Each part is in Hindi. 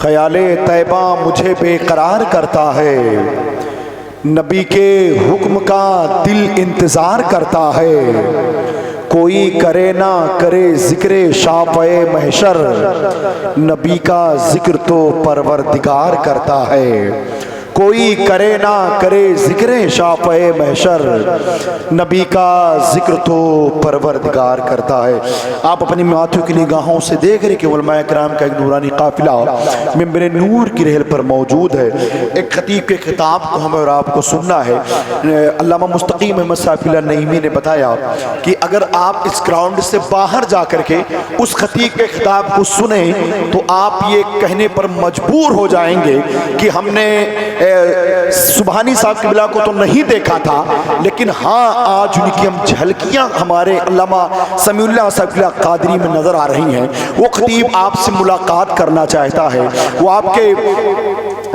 ख्याले तैबा मुझे बेकरार करता है, नबी के हुक्म का दिल इंतज़ार करता है। कोई करे ना करे जिक्र शाफ़े महशर, नबी का जिक्र तो परवरदिगार करता है। कोई करे ना करे जिक्र शाफ़े महशर, नबी का जिक्र तो परवरदिगार करता है। आप अपनी माथों की निगाहों से देख रहे कि उलमाए किराम का एक नूरानी काफिला मिंबर नूर की रहल पर मौजूद है। एक खतीब के खिताब को हमें और आपको सुनना है। अल्लामा मुस्तकीम अहमद साहिब नईमी ने बताया कि अगर आप इस ग्राउंड से बाहर जा कर के उस खतीब के खिताब को सुने तो आप ये कहने पर मजबूर हो जाएंगे कि हमने सुबहानी साहब किबला को तो नहीं देखा था, लेकिन हाँ आज उनकी हम झलकियां हमारे अल्लामा समीउल्लाह साहब किबला कादरी में नजर आ रही हैं। वो खतीब आपसे मुलाकात करना चाहता है, वो आपके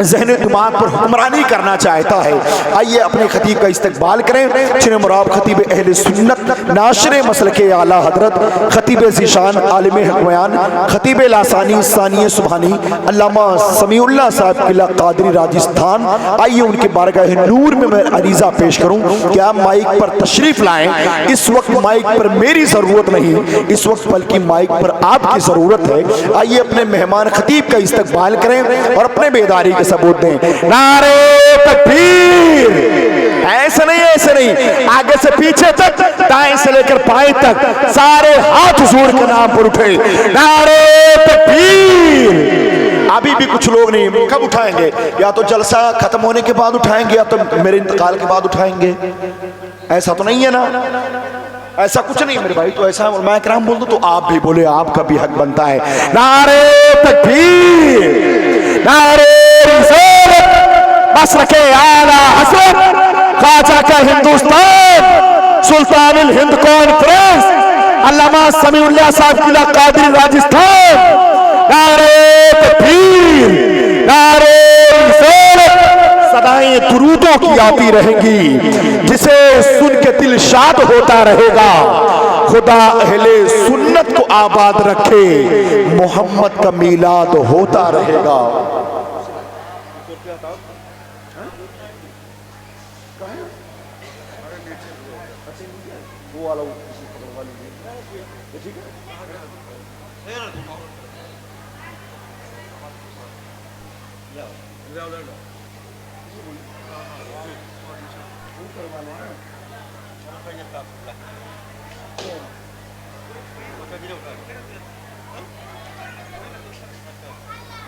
ज़हन दिमाग पर हुक्मरानी करना चाहता है। आइए अपने खतीब का इस्तकबाल करें। चिन मुराब खतीब अहले सुन्नत नाशरे मसल के आला हजरत खतीब ज़ीशान आलिम हक बयान खतीब लासानी सानिय सुबहानी अल्लामा समीउल्लाह साहब किबला कादरी राजस्थान। आइए उनके बारगाह नूर में मैं अरीज़ा पेश करूं कि आप माइक पर तशरीफ लाएं। इस वक्त माइक पर मेरी ज़रूरत नहीं, इस वक्त बल्कि माइक पर आपकी ज़रूरत है। आइए अपने मेहमान खतीब का इस्तकबाल करें और अपने बेदारी के सबूत दें। नारे तकबीर! ऐसे नहीं, ऐसे नहीं, आगे से पीछे तक, दाएं से लेकर बाएं तक सारे हाथ जोड़ के नाम पर उठे। नारे तकबीर! अभी भी कुछ लोग नहीं, कब उठाएंगे? या तो जलसा खत्म होने के बाद उठाएंगे या तो मेरे इंतकाल के बाद उठाएंगे। ऐसा तो नहीं है ना, ऐसा कुछ नहीं मेरे भाई। तो ऐसा मैं कराम बोल दूं तो आप भी बोले, आपका भी हक बनता है। नारे तकबीर! नारे रिसालत! मशरक़े आला हज़रत ख्वाजा का हिंदुस्तान सुल्तानुल हिंद कॉन्फ्रेंस अल्लामा समीउल्लाह साहब किबला कादरी राजस्थान। नारे तकबीर! नारे रिसालत! सदाएं दुरूदों की आती रहेंगी, जिसे सुन के दिल शाद होता रहेगा। खुदा अहले सुन्नत को आबाद रखे, मोहम्मद का मीलाद होता रहेगा।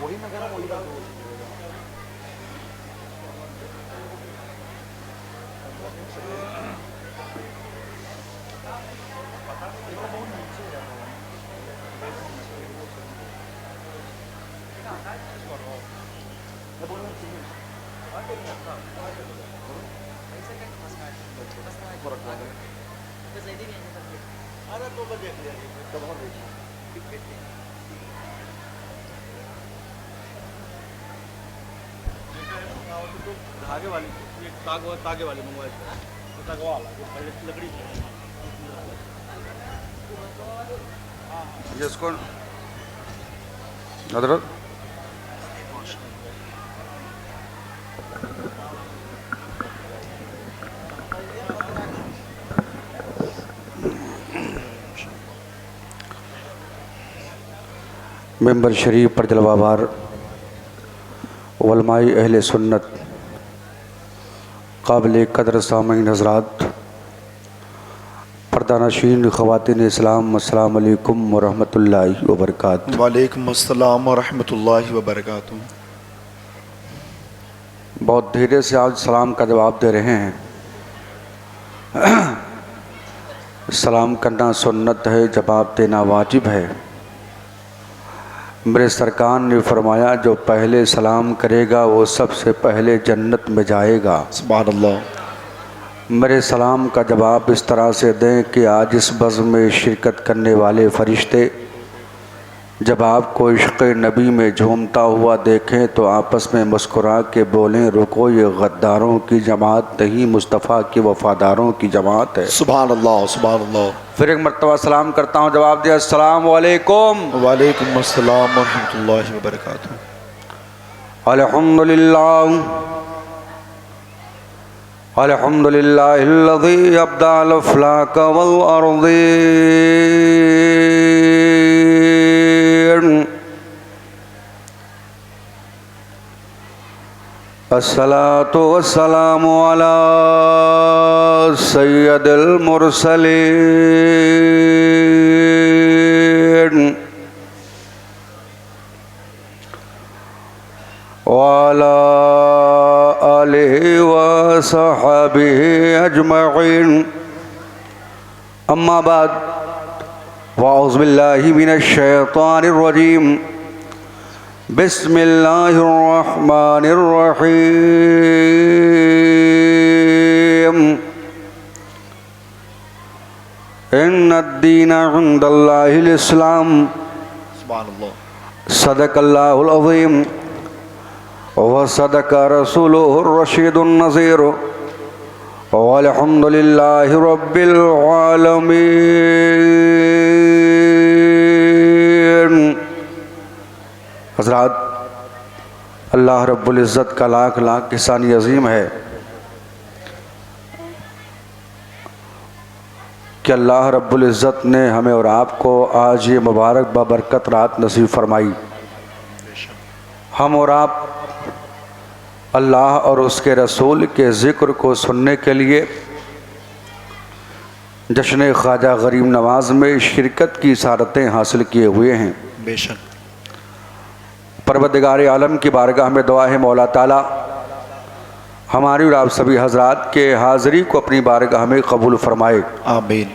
वही मैं कह रहा हूँ, वही बात धागे वाली, ये तागे वाली मंगवाई, तागा वाला लकड़ी जिसको हजरत मेंबर शरीफ पर जलवाबार उलमाए अहले सुन्नत काबिल कदर सामीन हज़रात, पर्दानशीन ख़वातीन इस्लाम, अस्सलामु अलैकुम व रहमतुल्लाहि व बरकातुहू। वालेकुम अस्सलाम व रहमतुल्लाहि व बरकातुहू। बहुत धीरे से आज सलाम का जवाब दे रहे हैं। सलाम करना सुन्नत है, जवाब देना वाजिब है। मेरे सरकार ने फरमाया जो पहले सलाम करेगा वो सबसे पहले जन्नत में जाएगा। सुभान अल्लाह। मेरे सलाम का जवाब इस तरह से दें कि आज इस बज़्म में शिरकत करने वाले फरिश्ते जब आपको इश्क़ नबी में झूमता हुआ देखें तो आपस में मुस्कुरा के बोलें, रुको ये गद्दारों की जमात नहीं, मुस्तफ़ा के वफ़ादारों की जमात है। सुभान अल्लाह, सुभान अल्लाह। फिर एक मरतबा सलाम करता हूँ, जवाब दिया अस्सलाम वालेकुम। वालेकुम अस्सलाम व रहमतुल्लाहि व बरकातुहू। अल्हम्दुलिल्लाहिल्लज़ी अब्दअल अफ़लाक वल अर्ज़ीन अस्सलातु वस्सलामु अला सय्यदिल मुरसलीन वाला आलिहि व सहाबिहि अजमईन अम्मा बाद वअऊज़ु बिल्लाहि मिनश शैतानिर रजीम बिस्मिल्लाहिर्रहमानिर्रहीम इन्नद्दीन इंदल्लाहिल इस्लाम सदक़ल्लाहुल अज़ीम व सदक़ रसूलुहुर रशीदुन नज़ीर वल्हम्दुलिल्लाहि रब्बिल आलमीन। हज़रात, अल्लाह रब्बुल इज़्ज़त का लाख लाख एहसान अज़ीम है कि अल्लाह रब्बुल इज़्ज़त ने हमें और आपको आज ये मुबारक बाबरकत रात नसीब फरमाई। हम और आप अल्लाह और उसके रसूल के ज़िक्र को सुनने के लिए जश्न ख्वाजा गरीब नवाज़ में शिरकत की सारतें हासिल किए हुए हैं। बेशक परवरदिगार आलम की बारगाह में दुआ है मौला ताला हमारी और आप सभी हजरात के हाज़िरी को अपनी बारगाह में कबूल फरमाए। आमीन।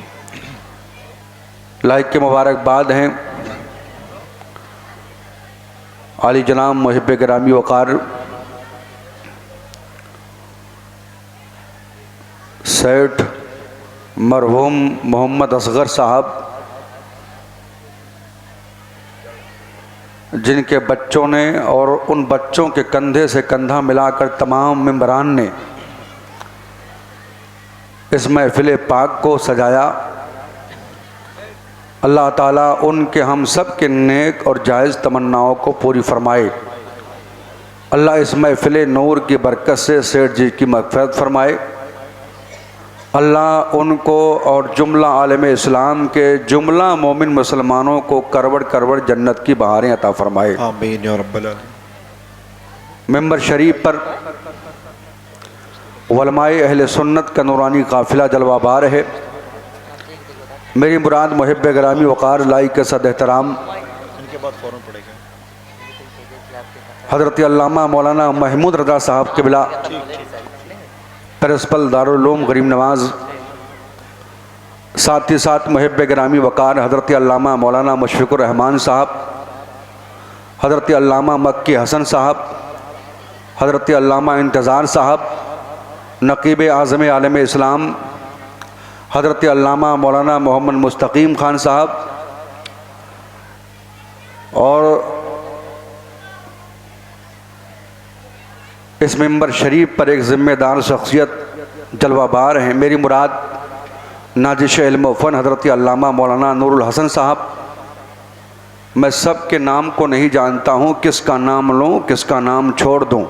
लाइक के मुबारकबाद हैं आली जनाब मुहिब गिरामी वक़ार सेठ मरहूम मोहम्मद असगर साहब, जिनके बच्चों ने और उन बच्चों के कंधे से कंधा मिलाकर तमाम मेंबरान ने इस महफिल पाक को सजाया। अल्लाह ताला उनके हम सब के नेक और जायज़ तमन्नाओं को पूरी फरमाए। अल्लाह इस महफिल नूर की बरकत से सेठ जी की मग़फ़िरत फरमाए। अल्लाह उनको और जुमला आलम इस्लाम के जुमला मोमिन मुसलमानों को करवड़ करवड़ जन्नत की बहारें अता फरमाए। आमीन या रब्बल आलमीन। मेंबर शरीफ पर उलमाए अहले सुन्नत का नूरानी काफ़िला जलवाबार है। मेरी मुराद मुहिब गिरामी वक़ार लाई के सद एहतराम हज़रत अल्लामा मौलाना महमूद रज़ा साहब क़िबला प्रिंसिपल दारुल उलूम गरीब नवाज़, साथ ही साथ मुहिब गिरामी वक़ार हज़रत अल्लामा मौलाना मुशफ़िकुर रहमान साहब, हज़रत अल्लामा मक्की हसन साहब, हज़रत अल्लामा इंतज़ार साहब, नक़ीब आज़म आलम इस्लाम हज़रत अल्लामा मौलाना मोहम्मद मुस्तकीम ख़ान साहब और इस मेंबर शरीफ पर एक ज़िम्मेदार शख्सियत जलवाबार हैं। मेरी मुराद नाजिश इल्म फ़न हज़रत अल्लामा मौलाना नूरुल हसन साहब। मैं सब के नाम को नहीं जानता हूँ, किसका नाम लूँ किसका नाम छोड़ दूँ।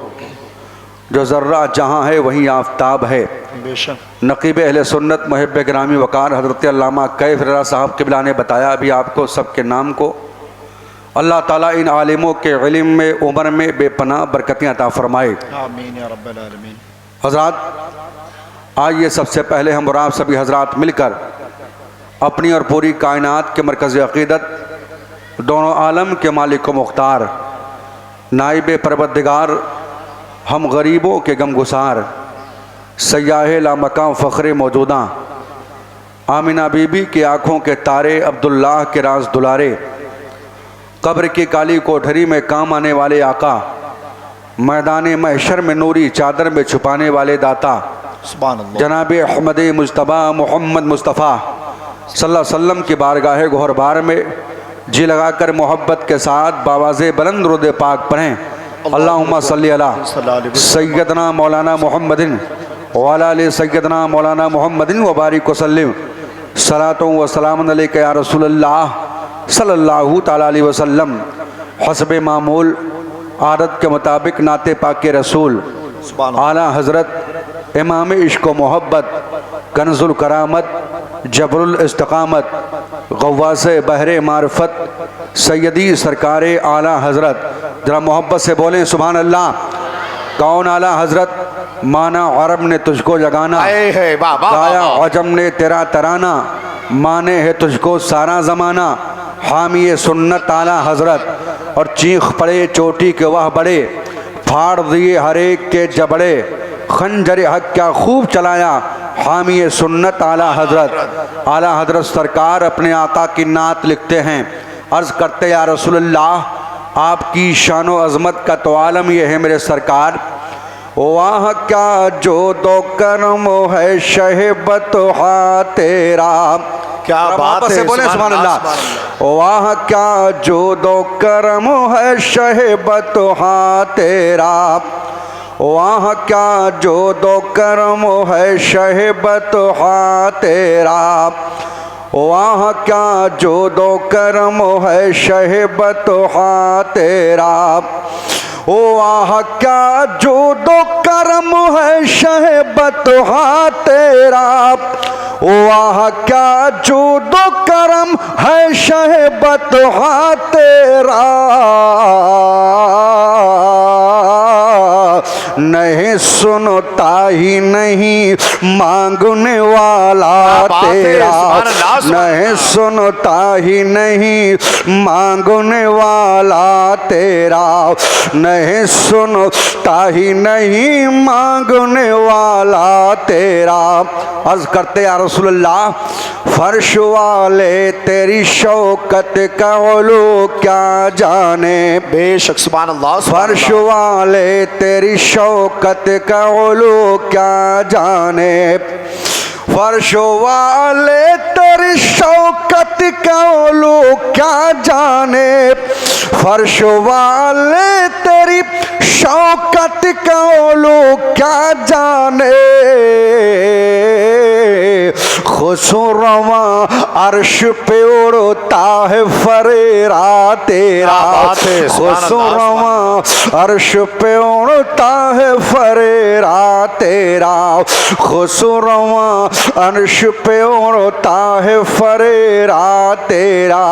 जो ज़र्रा जहाँ है वहीं आफ़ताब है। बेशक नक़ीब अहले सुन्नत मुहिब गिरामी वक़ार हज़रत अल्लामा कैफ़ रज़ा साहब क़िबला ने बताया अभी आपको सब के नाम को। अल्लाह ताला इन आलिमों के इल्म में उम्र में बेपनाह बरकतें अता फ़रमाए। आमीन या रब्बल आलमीन। हज़रात, आइए सबसे पहले हम और आप सभी हज़रात मिलकर अपनी और पूरी कायनात के मरकज़ अक़ीदत, दोनों आलम के मालिक व मुख्तार, नाइब परवरदिगार, हम गरीबों के गमगुसार, सयाहे लामकाम फ़ख्र मौजूदा, आमिना बीबी की आँखों के तारे, अब्दुल्लाह के राज दुलारे, कब्र की काली कोठरी में काम आने वाले आका, मैदान महशर में नूरी चादर में छुपाने वाले दाता, जनाब अहमद मुज्तबा मोहम्मद मुस्तफ़ा सल्लल्लाहु अलैहि वसल्लम की बारगाह गौहरबार में जी लगाकर मोहब्बत के साथ बावाज़े बुलंद रुद पाक पढ़ें। अल्लाहुम्मा सल्ली अला सय्यदना मौलाना मोहम्मदिन व अला आलि सय्यदना मौलाना मोहम्मदिन व बारिक वसल्लिम सलातो व सलामुन अलैका या रसूलल्लाह सल्लल्लाहु तआला अलैहि वसल्लम। हस्ब मामूल आदत के मुताबिक नाते पाक रसूल आला हज़रत इमाम इश्क व मोहब्बत कन्ज़ुल करामत जबरुल इस्तकामत गव्वास बहरे मार्फत सैयदी सरकार आला हज़रत, जरा मोहब्बत से बोलें सुभान अल्लाह। कौन आला हज़रत? माना अरब ने तुझको जगाना, गाया अजम ने तेरा तराना, माने है तुझको सारा ज़माना, हामी सुन्नत आला हज़रत। और चीख पड़े चोटी के वह बड़े, फाड़ दिए हर एक के जबड़े, खंजर हक क्या खूब चलाया, हामी सुन्नत आला हज़रत। आला हज़रत सरकार अपने आका की नात लिखते हैं, अर्ज़ करते या रसूलल्लाह आपकी शान व अज़मत का तो आलम यह है मेरे सरकार, वाह क्या जो दो करम है शहबत हा तेरा। क्या बात है, से बोले सुभान अल्लाह। वाह क्या जो दो करम है शहबत हा तेरा, वाह क्या जो दो करम है शहबत हा तेरा, वाह क्या जो दो करम है शहबत हा तेरा, वाह क्या जो दो करम है शहबत हा तेरा, वाह क्या जो दो करम है शहबत हा तेरा, नहीं सुनता ही नहीं मांगने वाला तेरा, नहीं सुनता ही नहीं मांगने वाला तेरा, नहीं सुनता ही नहीं मांगने वाला तेरा। अर्ज़ करते या रसूलल्लाह फर्श वाले तेरी शौकत का उलू क्या जाने, बेशक सुभान अल्लाह। फर्श वाले तेरी शौकत का उलू क्या जाने, फर्श वाले तेरी शौकत का उलू क्या जाने, फर्श वाले तेरी शौकत का उलू क्या जाने, खुशरवा अर्श पे उड़ता है फरेरा तेरा, खुशरवा अर्श पे उड़ता है फरेरा तेरा, खुशरवा अर्श पे उड़ता है फरेरा तेरा।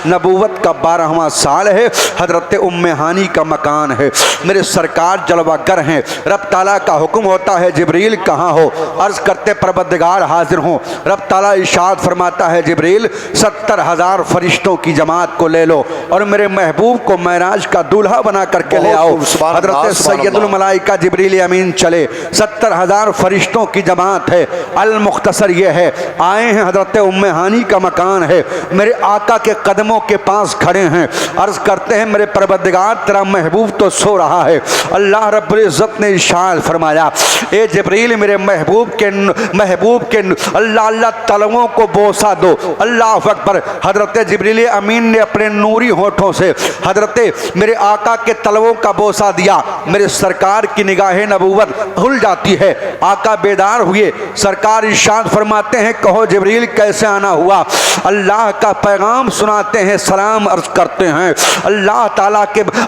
नबूवत का 12वां साल है, हजरत उम्मे हानी का मकान है, मेरे सरकार जलवागर हैं, रब ताला का हुक्म होता है जिब्रील कहाँ हो, अर्ज़ करते परवरदिगार हाजिर हों, रब ताला इरशाद फरमाता है जिब्रील 70,000 फरिश्तों की जमात को ले लो और मेरे महबूब को महराज का दूल्हा बना करके ले आओ। हजरत सैयदुल मलाइका जिब्रील अमीन चले, 70,000 फरिश्तों की जमात है। अल मुख्तसर ये है, आए हैं हजरत उम्मे हानी का मकान है, मेरे आका के कदमों के पास खड़े हैं, अर्ज़ करते हैं मेरे परवरदिगार तेरा महबूब तो सो रहा है। अल्लाह रब्बुल इज़्ज़त ने इरशाद फरमाया ए जिब्रील मेरे महबूब के अल्लाह अल्लाह तलवों को बोसा दो। अल्लाह अकबर। हजरत जिब्रील अमीन ने अपने नूरी होठों से हजरत मेरे आका के तलवों का बोसा दिया, मेरे सरकार की निगाहें नबूवत खुल जाती है। आका बेदार हुए, सरकार इरशाद फरमाते हैं कहो जिब्रील कैसे आना हुआ, अल्लाह का पैगाम सुनाते हैं, सलाम अर्ज करते हैं।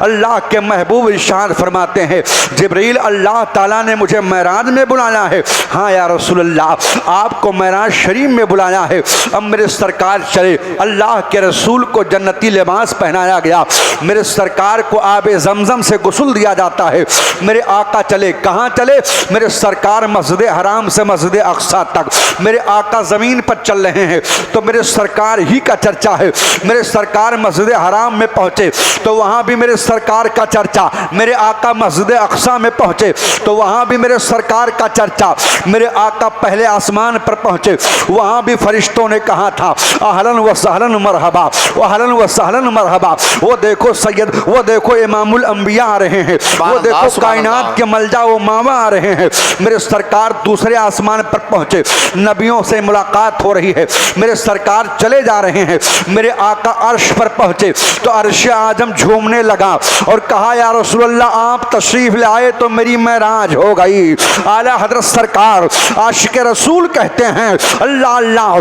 अल्लाह के महबूब इरशाद फरमाते हैं जिब्रील अल्लाह ताला ने मुझे महराज में बुलाया है। हाँ या रसूलल्लाह आपको महराज शरीफ में बुलाया है। अब मेरे सरकार चले, अल्लाह के रसूल को जन्नती लिबास पहनाया गया, मेरे सरकार को आबे जमजम से गुस्ल दिया जाता है। मेरे आका चले, कहाँ चले? मेरे सरकार मस्जिद हराम से मस्जिद अक्सा तक, मेरे आका ज़मीन पर चल रहे हैं तो मेरे सरकार ही का चर्चा है। मेरे सरकार मस्जिद हराम में पहुँचे तो वहाँ भी मेरे सरकार का चर्चा, मेरे आका मस्जिद अक्सा में पहुँचे तो वहाँ भी मेरे सरकार का चर्चा। मेरे आका पहले आसमान पर पहुँचे, वहाँ भी फरिश्तों ने कहा था अहलन व सहलन मरहबा, अहलन व सहलन मरहबा। वो देखो सैयद, वो देखो इमामुल अंबिया आ रहे हैं, वो देखो कायनात के मलजा वो मामा आ रहे हैं। मेरे सरकार दूसरे आसमान पर पहुँचे, नबियों से मुलाकात हो रही है, मेरे सरकार चले जा रहे हैं। मेरे आका अर्श पर पहुँचे तो अर्श आजम झूमने लगा और कहा या रसूलल्लाह आप तशरीफ ले आए तो मेरी महराज हो गई। आला हजरत सरकार आशिक रसूल कहते हैं अल्लाह अल्लाह।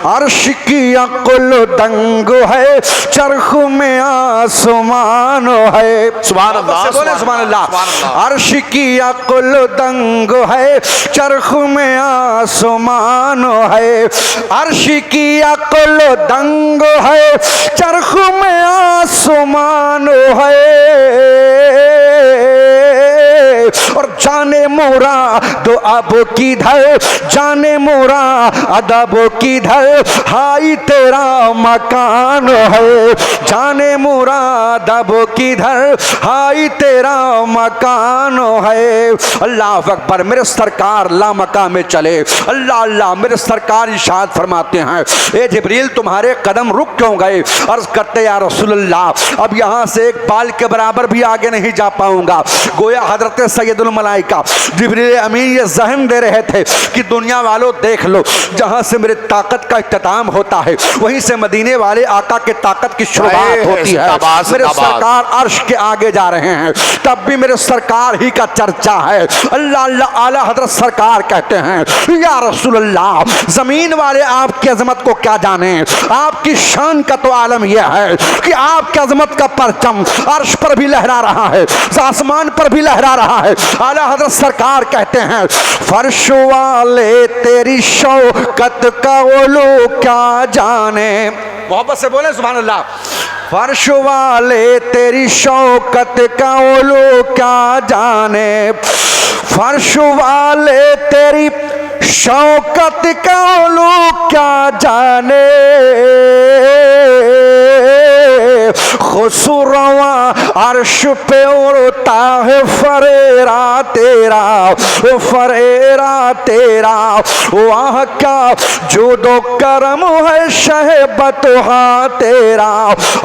अर्श की अकुल दंग है, चरख में आसमान है। सुभान अल्लाह, बोले सुभान अल्लाह। अर्श की अकुल दंग है, चरख में आसमान है। अर्श की अकुल दंग है, चरख में आसमान है। और जाने मोरा दो अब किधर, जाने मोरा अदब किधर, हाई तेरा मकान है। जाने मोरा अदब किधर, हाई तेरा मकान है। अल्लाह अकबर। मेरे सरकार लामका में चले। अल्लाह अल्लाह। मेरे सरकार इरशाद फरमाते हैं, ए जिब्रील तुम्हारे कदम रुक क्यों गए? अर्ज करते या रसूलल्लाह, अब यहाँ से एक बाल के बराबर भी आगे नहीं जा पाऊंगा। गोया हजरत सैयदुल मलाइका जिब्रील अमीन ये ज़हन दे रहे थे कि दुनिया वालों देख लो, जहाँ से मेरे ताकत का इख्तिताम होता है वहीं से मदीने वाले आका के ताकत की शुरुआत होती है। मेरे सरकार अर्श के आगे जा रहे हैं, तब भी मेरे सरकार ही का चर्चा है। अल्लाह अल्लाह। आला हजरत सरकार कहते हैं, या रसूल अल्लाह, जमीन वाले आपकी अजमत को क्या जाने, आपकी शान का तो आलम यह है कि आपकी अजमत का परचम अर्श पर भी लहरा रहा है, आसमान पर भी लहरा रहा है। आला हजरत सरकार कहते हैं, फर्श वाले तेरी शौकत का वो लोग क्या जाने। मोहब्बत से बोले सुभान अल्लाह। फर्श वाले तेरी शौकत का वो लोग क्या जाने। फर्श वाले तेरी शौकत का वो लोग क्या जाने। खुसरवा अर्श पे उड़ता है फरेरा तेरा, वो फरेरा तेरा। वहाँ क्या जुदो करम है शहबत तेरा।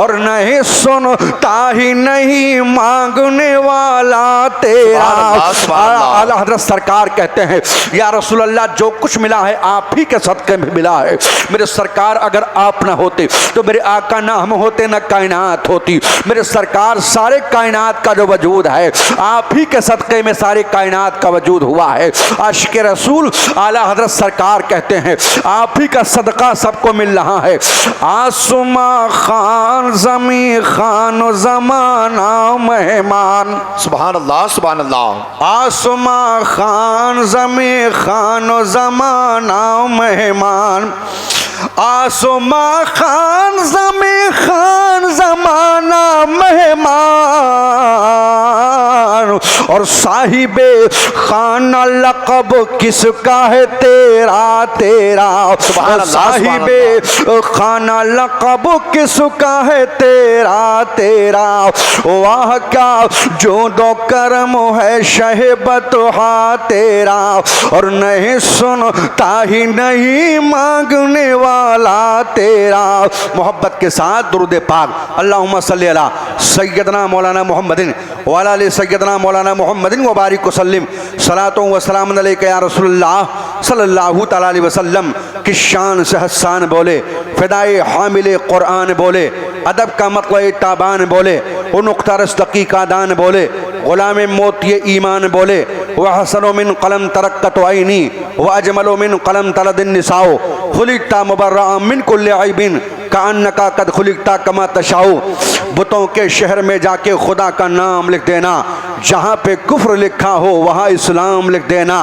और नहीं सुनता ही नहीं मांगने वाला तेरा। आला हज़रत सरकार कहते हैं, या रसूल अल्लाह, जो कुछ मिला है आप ही के सदक़े में मिला है। मेरे सरकार अगर आप ना होते तो मेरे आका ना हम होते, ना कायनात होती। मेरे सरकार सारे कायनात का जो वजूद है आप ही के सदक़े में सारे कायनात का वजूद हुआ है। आशिक़ रसूल आला हज़रत सरकार कहते हैं, आप ही का सदका सबको मिल रहा है। आसमां खान ज़मी खान ज़माना मेहमान। सुभान अल्लाह, सुभान अल्लाह। आसमां खान ज़मी खान ज़माना मेहमान। आसमां खान ज़मी खान ज़माना मेहमान। और साहिबे खाना लक़ब किसका है तेरा तेरा। साहिबे खाना लक़ब किसका है तेरा तेरा। वाह क्या जो दो करम है शहबत तेरा। और नहीं सुनता ही नहीं मांगने वाला तेरा। मोहब्बत के साथ दुरूद पाक। अल्लाहुम्मा सल्ली अला सय्यदना मौलाना मुहम्मदिन व अला आलि सय्यदना मौलाना मुहम्मदिन व बारिक वसल्लिम। सलातो व सलाम अलैका या रसूलल्लाह सल्लल्लाहु तआला अलैहि वसल्लम। की शान से हसान बोले, फ़िदाए हामिले क़ुरआन बोले, अदब का मतलब ताबान बोले, वो नुक्ता रस्तकी का दान बोले, ग़ुलाम मोतिये ईमान बोले, वह हसनो मिन कलम तरक्कत ऐनी व अजमलो मिन कलम तलदिन निसाओ। खुलिक़ता मुबर्रअ मिन कुल्लि ऐबिन कान्नका कद खुलिक़ता कमा तशाओ। बुतों के शहर में जाके खुदा का नाम लिख देना, जहाँ पे कुफ्र लिखा हो वहाँ इस्लाम लिख देना।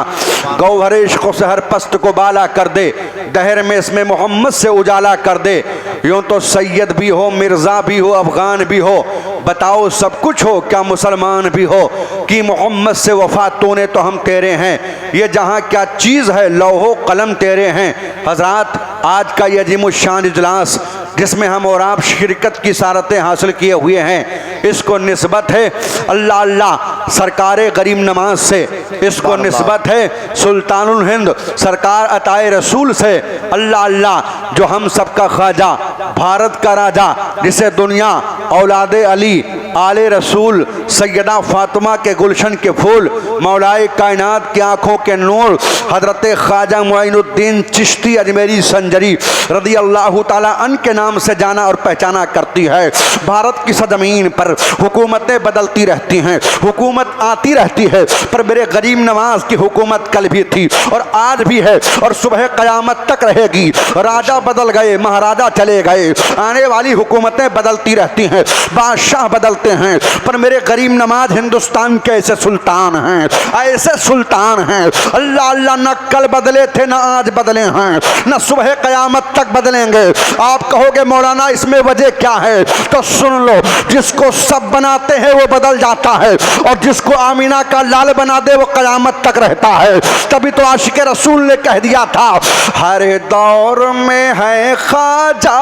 गौहर इश्क़ सहर पस्त को बाला कर दे, दहर में इसमें मोहम्मद से उजाला कर दे। यूँ तो सैयद भी हो, मिर्ज़ा भी हो, अफ़गान भी हो, बताओ सब कुछ हो क्या मुसलमान भी हो। कि मोहम्मद से वफ़ा तूने तो हम तेरे हैं, ये जहाँ क्या चीज़ है लौहो कलम तेरे हैं। हज़रात, आज का ये अज़ीमुश्शान इजलास जिसमें हम और आप शिरकत की सारतें हासिल किए हुए हैं, इसको निस्बत है अल्लाह अल्लाह सरकार गरीब नमाज से, इसको निस्बत है सुल्तानुल हिंद सरकार अताए रसूल से। अल्लाह अल्लाह जो हम सबका ख्वाजा, भारत का राजा, जिसे दुनिया औलादे अली आले रसूल, सैयदा फातिमा के गुलशन के फूल, मौलाए कायनात की आंखों के नूर, हजरत ख्वाजा मुइनुद्दीन चिश्ती अजमेरी संजरी रदी अल्लाह ताला अन के नाम से जाना और पहचाना करती है। भारत की सरजमीन पर हुकूमतें बदलती रहती हैं, हुकूमत आती रहती है, पर मेरे गरीब नवाज की हुकूमत कल भी थी और आज भी है और सुबह क़यामत तक रहेगी। राजा बदल गए, महाराजा चले गए, आने वाली हुकूमतें बदलती रहती हैं, बादशाह बदलते हैं, पर मेरे गरीब नवाज हिंदुस्तान के ऐसे सुल्तान हैं, ऐसे सुल्तान हैं। अल्लाह अल्लाह, न कल बदले थे न आज बदले हैं, न सुबह क़यामत तक बदलेंगे। आप कहोगे मौलाना इसमें वजह क्या है, तो सुन लो, जिसको सब बनाते हैं वो बदल जाता है और जिसको आमीना का लाल बना दे वो क़यामत तक रहता है। तभी तो आशिक रसूल ने कह दिया था, हर दौर में है ख्वाजा।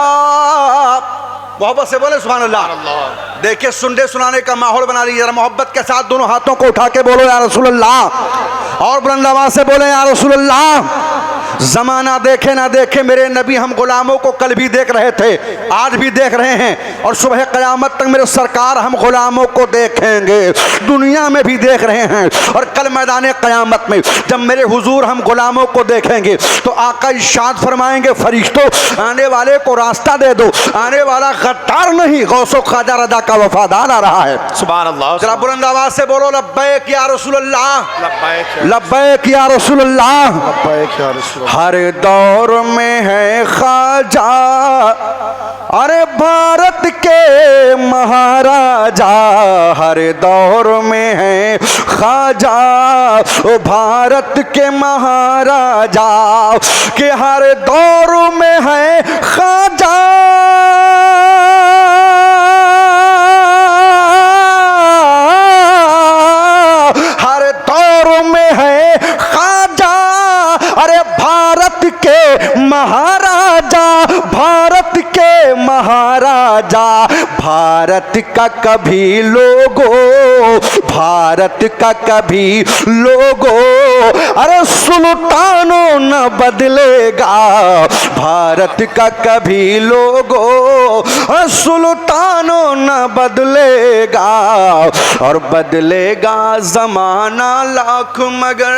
मोहब्बत से बोले सुभान अल्लाह। देखिए सुनने सुनाने का माहौल बना लीजिए, जरा मोहब्बत के साथ दोनों हाथों को उठा के बोलो या रसूल अल्लाह, और बुलंद आवाज से बोले या रसूल अल्लाह। जमाना देखे ना देखे मेरे नबी हम गुलामों को कल भी देख रहे थे, आज भी देख रहे हैं और सुबह क़यामत तक मेरे सरकार हम गुलामों को देखेंगे, दुनिया में भी देख रहे हैं। और कल मैदान क़यामत में जब मेरे हुजूर हम गुलामों को देखेंगे तो आका इरशाद फरमाएंगे, फरिश्तों आने वाले को रास्ता दे दो, आने वाला गद्दार नहीं गौसो ख्वाजा रदा का वफादार आ रहा है। सुभान अल्लाह। जरा बुलंद आवाज से बोलो लब्बैक या रसूल अल्लाह, लब्बैक लब्बैक या रसूल अल्लाह। लब्बैक या रसूल। हर दौर में है ख्वाजा, अरे भारत के महाराजा, हर दौर में है ख्वाजा, ओ भारत के महाराजा, के हर दौर में है ख्वाजा, हर दौर में है ख्वाजा, अरे भारत के महाराजा, भारत के महाराजा, भारत का कभी लोगो, भारत का कभी लोगो, अरे सुल्तानों न बदलेगा, भारत का कभी लोगो, सुल्तानों न बदलेगा, और बदलेगा जमाना लाख मगर।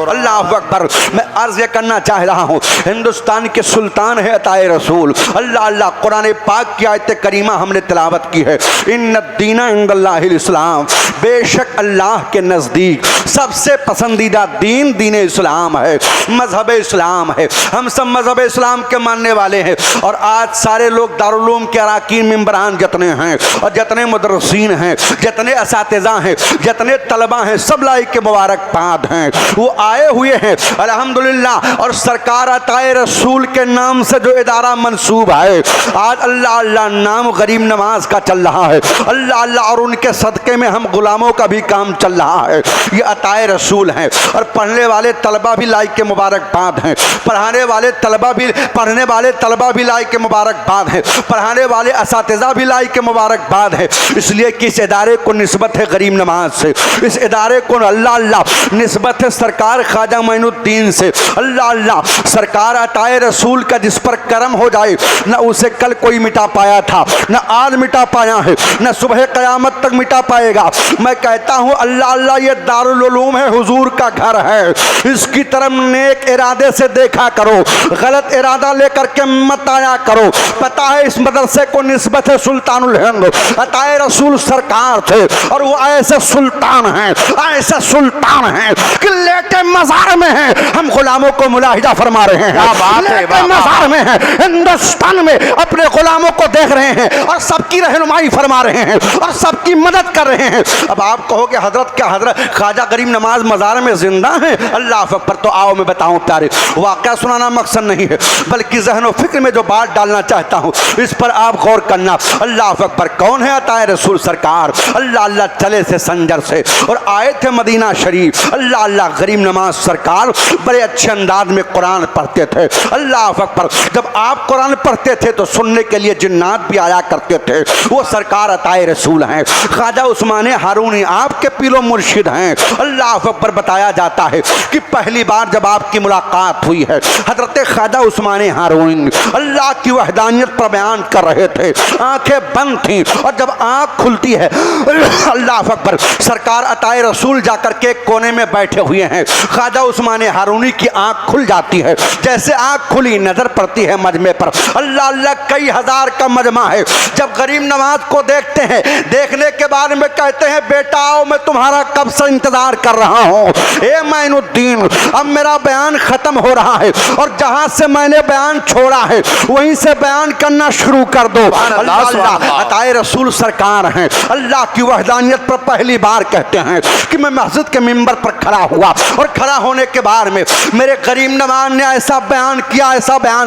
अल्लाह अकबर। मैं अर्ज करना चाह रहा हूँ, हिंदुस्तान के सुल्तान है अताए रसूल। अल्लाह अल्लाह, कुरान पाक की आयत करीमा हमने तिलावत की है, इन्ना दीना इंदल्लाहिल इस्लाम, बेशक अल्लाह के नज़दीक सबसे पसंदीदा दीन दीन इस्लाम है, मजहब इस्लाम है। हम सब मजहब इस्लाम के मानने वाले हैं और आज सारे लोग दारुल उलूम के अराकीन मेंबरान जितने हैं और जितने मुदर्रिसीन हैं, जितने असातिज़ा हैं, जितने तलबा हैं, सब लाई के मुबारकबाद हैं, वो आए हुए हैं अल्हम्दुलिल्लाह। और सरकार अताए रसूल के नाम से जो इदारा मंसूब है, आज अल्लाह अल्लाह नाम गरीब नवाज का चल रहा है, अल्लाह अल्लाह, और उनके सदक़े में हम गुलामों का भी काम चल रहा है। ये अताए रसूल हैं और पढ़ने वाले तलबा भी लाई के मुबारकबाद हैं, पढ़ाने वाले तलबा भी, पढ़ने वाले तलबा भी लाई के मुबारकबाद हैं, पढ़ाने वाले असातिज़ा भी लाई के मुबारकबाद है। इसलिए कि इस इदारे को निस्बत है गरीब नवाज से, इस इदारे को अल्लाह अल्लाह निस्बत है सरकार ख्वाजा मुइनुद्दीन से। अल्लाह अल्लाह, सरकार अताए रसूल का जिस पर करम हो जाए, न उसे कल कोई मिटा पाया था, न आज मिटा पाया है, न सुबह क़यामत तक मिटा पाएगा। मैं कहता हूँ अल्लाह अल्लाह, ये दारुल उलूम है, हुजूर का घर है, इसकी तरफ नेक इरादे से देखा करो, गलत इरादा लेकर के मत आया करो। पता है इस मदरसे को निस्बत है सुल्तानुल हिंद, अताए रसूल सरकार थे और वो ऐसे सुल्तान हैं, ऐसे सुल्तान हैं कि लेटे मज़ार में हैं, हम गुलामों को मुलाहिजा फरमा रहे हैं, लेटे मज़ार में हैं, हिंदुस्तान में अपने गुलामों को देख रहे हैं और सबकी रहनुमाई फरमा रहे हैं और सबकी मदद कर रहे हैं। अब आप कहोगे हजरत क्या, हजरत ख्वाजा गरीब नवाज मज़ार में जिंदा है? अल्लाह अकबर। तो आओ मैं बताऊं प्यारे, वाक़या सुनाना मकसद नहीं है, बल्कि ज़हन फिक्र में जो बात डालना चाहता हूँ इस पर आप गौर करना। अल्लाह अकबर। कौन है अताए रसूल सरकार? अल्लाह अल्लाह चले से संजर से और आए थे मदीना शरीफ। अल्लाह अल्लाह, गरीब नवाज सरकार बड़े अच्छे अंदाज में कुरान पढ़ते थे। अल्लाह अकबर। जब आप कुरान पढ़ते थे तो सुनने के लिए जिन्नात भी आया करते थे। वो सरकार अताए रसूल हैं, ख्वाजा उस्मान हारूनी आपके पीरो मुर्शिद हैं। अल्लाह अकबर। बताया जाता है कि पहली बार जब आपकी मुलाकात हुई है, हजरत ख्वाजा उस्मान हारूनी अल्लाह की वहदानियत पर बयान कर रहे थे, आंखें बंद थी और जब आंख खुलती है अल्लाह अकबर, सरकार अताए रसूल जाकर के कोने में बैठे हुए हैं। ख्वाजा उस्मान हारूनी की आंख खुल जाती है। जैसे आंख खुली नजर पड़ती है मजमे पर, अल्लाह अल्लाह कई हजार का मजमा है। जब गरीब नवाज को देखते हैं, देखने के बाद में कहते हैं बेटा आओ, मैं तुम्हारा कब से इंतजार कर रहा हूँ। ए माइनुद्दीन, अब मेरा बयान खत्म हो रहा है और जहां से मैंने बयान छोड़ा है वहीं से बयान करना शुरू कर दो। अल्लाह अल्लाह अताए रसूल सरकार हैं, अल्लाह की वहदानियत पर पहली बार कहते हैं कि मैं मस्जिद के मिंबर पर खड़ा हुआ और खड़ा होने के बाद में मेरे गरीब नवाज ने ऐसा बयान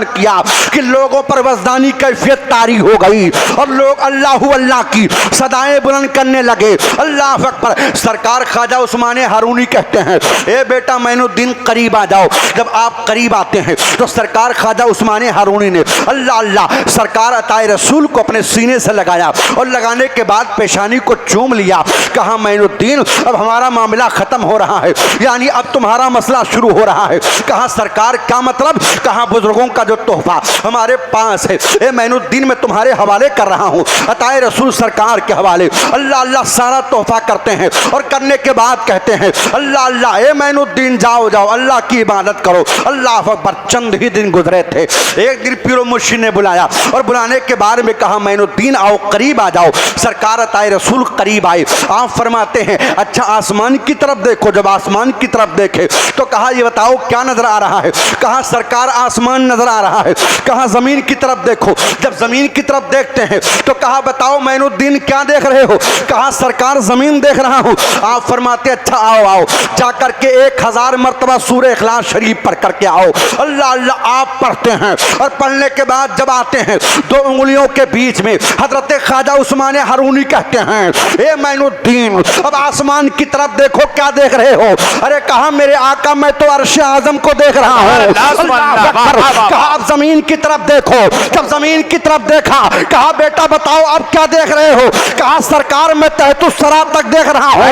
किया कि लोगों पर वजदानी कैफियत तारी हो गई और लोग अल्लाह अल्लाह की सदाएं बुलंद करने लगे। अल्लाह अकबर। सरकार ख्वाजा उस्मान हारूनी कहते हैं ए बेटा माइनुद्दीन करीब आ जाओ। जब आप करीब आते हैं तो सरकार ख्वाजा उस्मान हारूनी ने अल्लाह अल्लाह सरकार अताए रसूल को अपने सीने से लगाया और लगाने के बाद पेशानी को चूम लिया। कहा माइनुद्दीन अब हमारा मामला खत्म हो रहा है, यानी अब तुम्हारा मसला शुरू हो रहा है। कहा सरकार क्या मतलब? कहा बुजुर्गों का जो तोहफा हमारे पास है ए माइनुद्दीन मैं तुम्हारे हवाले कर रहा हूँ, अताए रसूल सरकार के हवाले। अल्लाह अल्लाह सारा तोहफा करते हैं और करने के बाद कहते हैं अल्लाह अल्लाह ए माइनुद्दीन जाओ जाओ अल्लाह की इबादत करो। अल्लाह अकबर। चंद ही दिन गुजरे थे, एक दिन पीरो मुर्शिद ने बुलाया और बुलाने के बाद में कहा माइनुद्दीन आओ करीब आ जाओ। सरकार अताए रसूल करीब आए। आप फरमाते हैं अच्छा आसमान की तरफ देखो। जब आसमान की तरफ देखे तो कहा ये बताओ क्या नजर आ रहा है? कहा सरकार आसमान नजर आ रहा है। कहा जमीन की तरफ देखो। जब जमीन की तरफ देखते हैं तो कहा बताओ माइनुद्दीन क्या देख रहे हो? कहा सरकार जमीन देख रहा हूं। आप फरमाते अच्छा आओ आओ जाकर के 1000 मरतबा सूरह इखलास शरीफ पढ़ करके आओ। अल्लाह अल्लाह आप पढ़ते हैं और पढ़ने के बाद जब आते हैं 2 उंगलियों के बीच में हजरत ख्वाजा उस्मान हारूनी कहते हैं ए माइनुद्दीन अब आसमान की तरफ देखो क्या देख रहे हो? अरे कहा मेरे आका मैं तो अर्श आजम को देख रहा हूँ। कहा अब जमीन की तरफ देखो। जब जमीन की तरफ देखा कहा बेटा बताओ अब क्या देख रहे हो? कहा सरकार मैं तहतुस सरा तक देख रहा हूँ।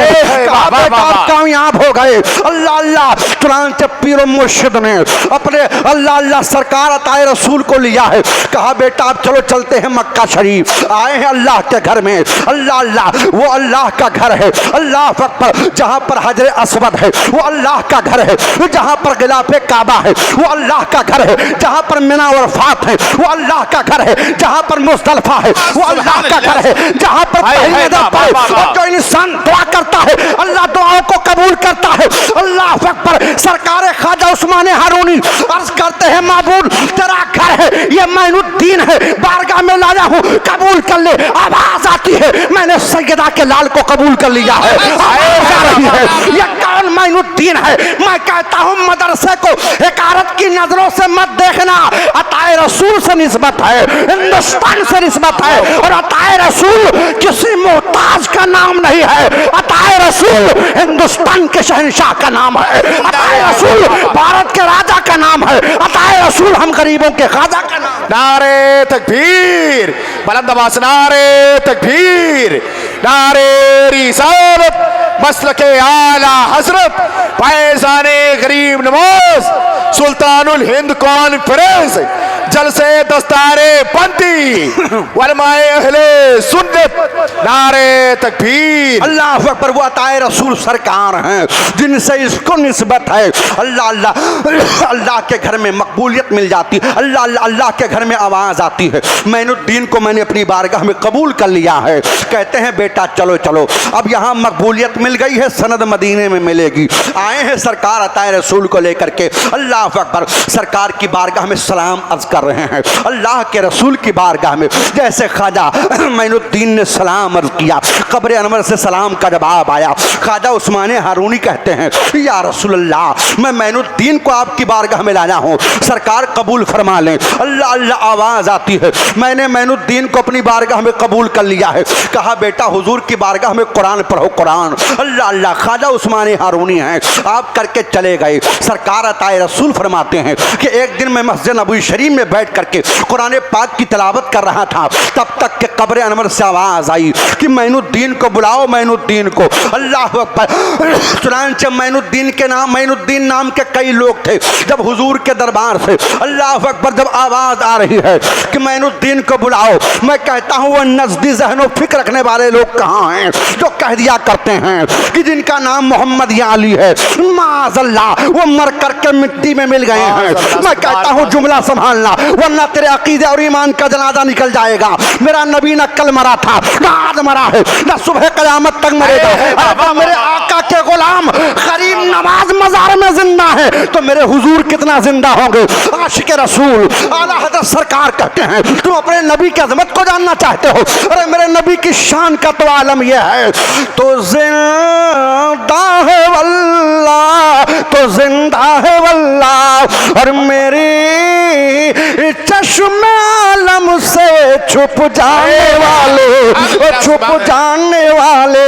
कहा बेटा आप कामयाब हो गए। अल्लाह अल्लाह। चुनांचे पीरो मुर्शिद ने अपने अल्लाह अल्लाह सरकार अताए रसूल को लिया है। कहा बेटा अब चलो चलते हैं मक्का शरीफ। आए हैं अल्लाह के घर में। अल्लाह अल्लाह वो अल्लाह का घर है। अल्लाह अकबर। जहाँ पर हजर अस्वद है वो अल्लाह का घर है। जहाँ पर गिलाफे काबा है वो अल्लाह का घर है। जहाँ पर मिना और फात है वो अल्लाह का घर है। जहाँ पर मुस्तल्फा है वो अल्लाह का घर है। जहाँ पर जो इंसान दुआ करता है अल्लाह दुआओं को कबूल करता है। अल्लाह अकबर। सरकार ख्वाजा उस्मान हारूनी अर्ज करते हैं माबूद तेरा घर है ये माइनुद्दीन है, बारगाह में लाया हूँ कबूल कर ले। आवाज आती है मैंने सैयदा के लाल को कबूल कर लिया है। आवाज आ रही है ये कौन माइनुद्दीन है? मैं कहता हूँ मदरसे को हकारत की नजरों से मत देखना। अताए रसूल से निस्बत है, हिंदुस्तान से निस्बत है और अताए रसूल किसी मोहताज का नाम नहीं है। अताए रसूल हिंदुस्तान के शहंशाह का नाम है। अताए रसूल भारत के राजा का नाम है। अताए रसूल हम गरीबों के ख्वाजा का नाम। नारे तकबीर, बुलंद आवाज नारे तकबीर, नारे रिसालत, मसलके आला हजरत फैज़ाने गरीब नवाज, सुल्तानुल हिंद कॉन्फ्रेंस, जलसे दस्तारे पंथी, उलमाए अहले सुन्नत, नारे तकबीर। अल्लाह अकबर। वो अताए रसूल सरकार हैं जिनसे इसको निस्बत है। अल्लाह अल्लाह। अल्लाह के घर में मकबूलियत मिल जाती है। अल्लाह अल्लाह। अल्लाह के घर में आवाज़ आती है माइनुद्दीन को मैंने अपनी बारगाह में कबूल कर लिया है। कहते हैं बेटा चलो चलो अब यहाँ मकबूलियत मिल गई है, सनद मदीने में मिलेगी। आए हैं सरकार अताए रसूल को लेकर के। अल्लाह अकबर। सरकार की बारगाह में सलाम अर्ज कर रहे हैं। अल्लाह के रसूल की बारगाह में जैसे ख्वाजा माइनुद्दीन ने सलाम अर्ज किया, कब्र अनवर से सलाम का जवाब आया। ख्वाजा उस्मान हारूनी कहते हैं या रसूल अल्लाह मैं माइनुद्दीन को आपकी बारगाह में लाया हूँ, सरकार कबूल फरमा लें। अल्लाह अल्लाह। आवाज़ आती है मैंने माइनुद्दीन को अपनी बारगाह में कबूल कर लिया है। कहा बेटा हुजूर की बारगाह में कुरान पढ़ो कुरान। अल्लाह अल्लाह ख्वाजा उस्मान हारूनी हैं, आप करके चले गए। सरकार अताए रसूल फरमाते हैं कि एक दिन मैं मस्जिद नबवी शरीफ में बैठ करके कुरान पाक की तिलावत कर रहा था, तब तक के कब्र अनवर से आवाज़ आई कि मैनुद्दीन को बुलाओ, मैनुद्दीन को। अल्लाह अकबर। चुनांचे मैनुद्दीन के नाम, मैनुद्दीन नाम के कई लोग थे। जब हुजूर के दरबार से अल्लाह अकबर जब आवाज़ आ रही है कि मैनुद्दीन को बुलाओ, मैं कहता हूँ वो नज़दी ज़हन फिक्र रखने वाले लोग कहाँ हैं जो कह दिया करते हैं कि जिनका नाम मोहम्मद या अली है, माज़अल्लाह वो मर करके मिट्टी में मिल गए हैं। मैं कहता हूँ जुमला संभालना, वरना तेरे अकीदे और ईमान का जनाजा निकल जाएगा। मेरा नबी न कल मरा था, न आज मरा है, न सुबह क़यामत तक मरेगा। अगर मेरे आका के गुलाम गरीब नवाज मजार में जिंदा है तो मेरे हुजूर कितना जिंदा होंगे। आशिक रसूल आला हज़रत सरकार कहते हैं तुम अपने नबी की अजमत को जानना चाहते हो, अरे मेरे नबी की शान का तो आलम यह है, तो जिंदा है वल्लाह, तो जिंदा है वल्लाह, और मेरी चश्मे आलम से छुप जाने वाले, छुप जाने वाले।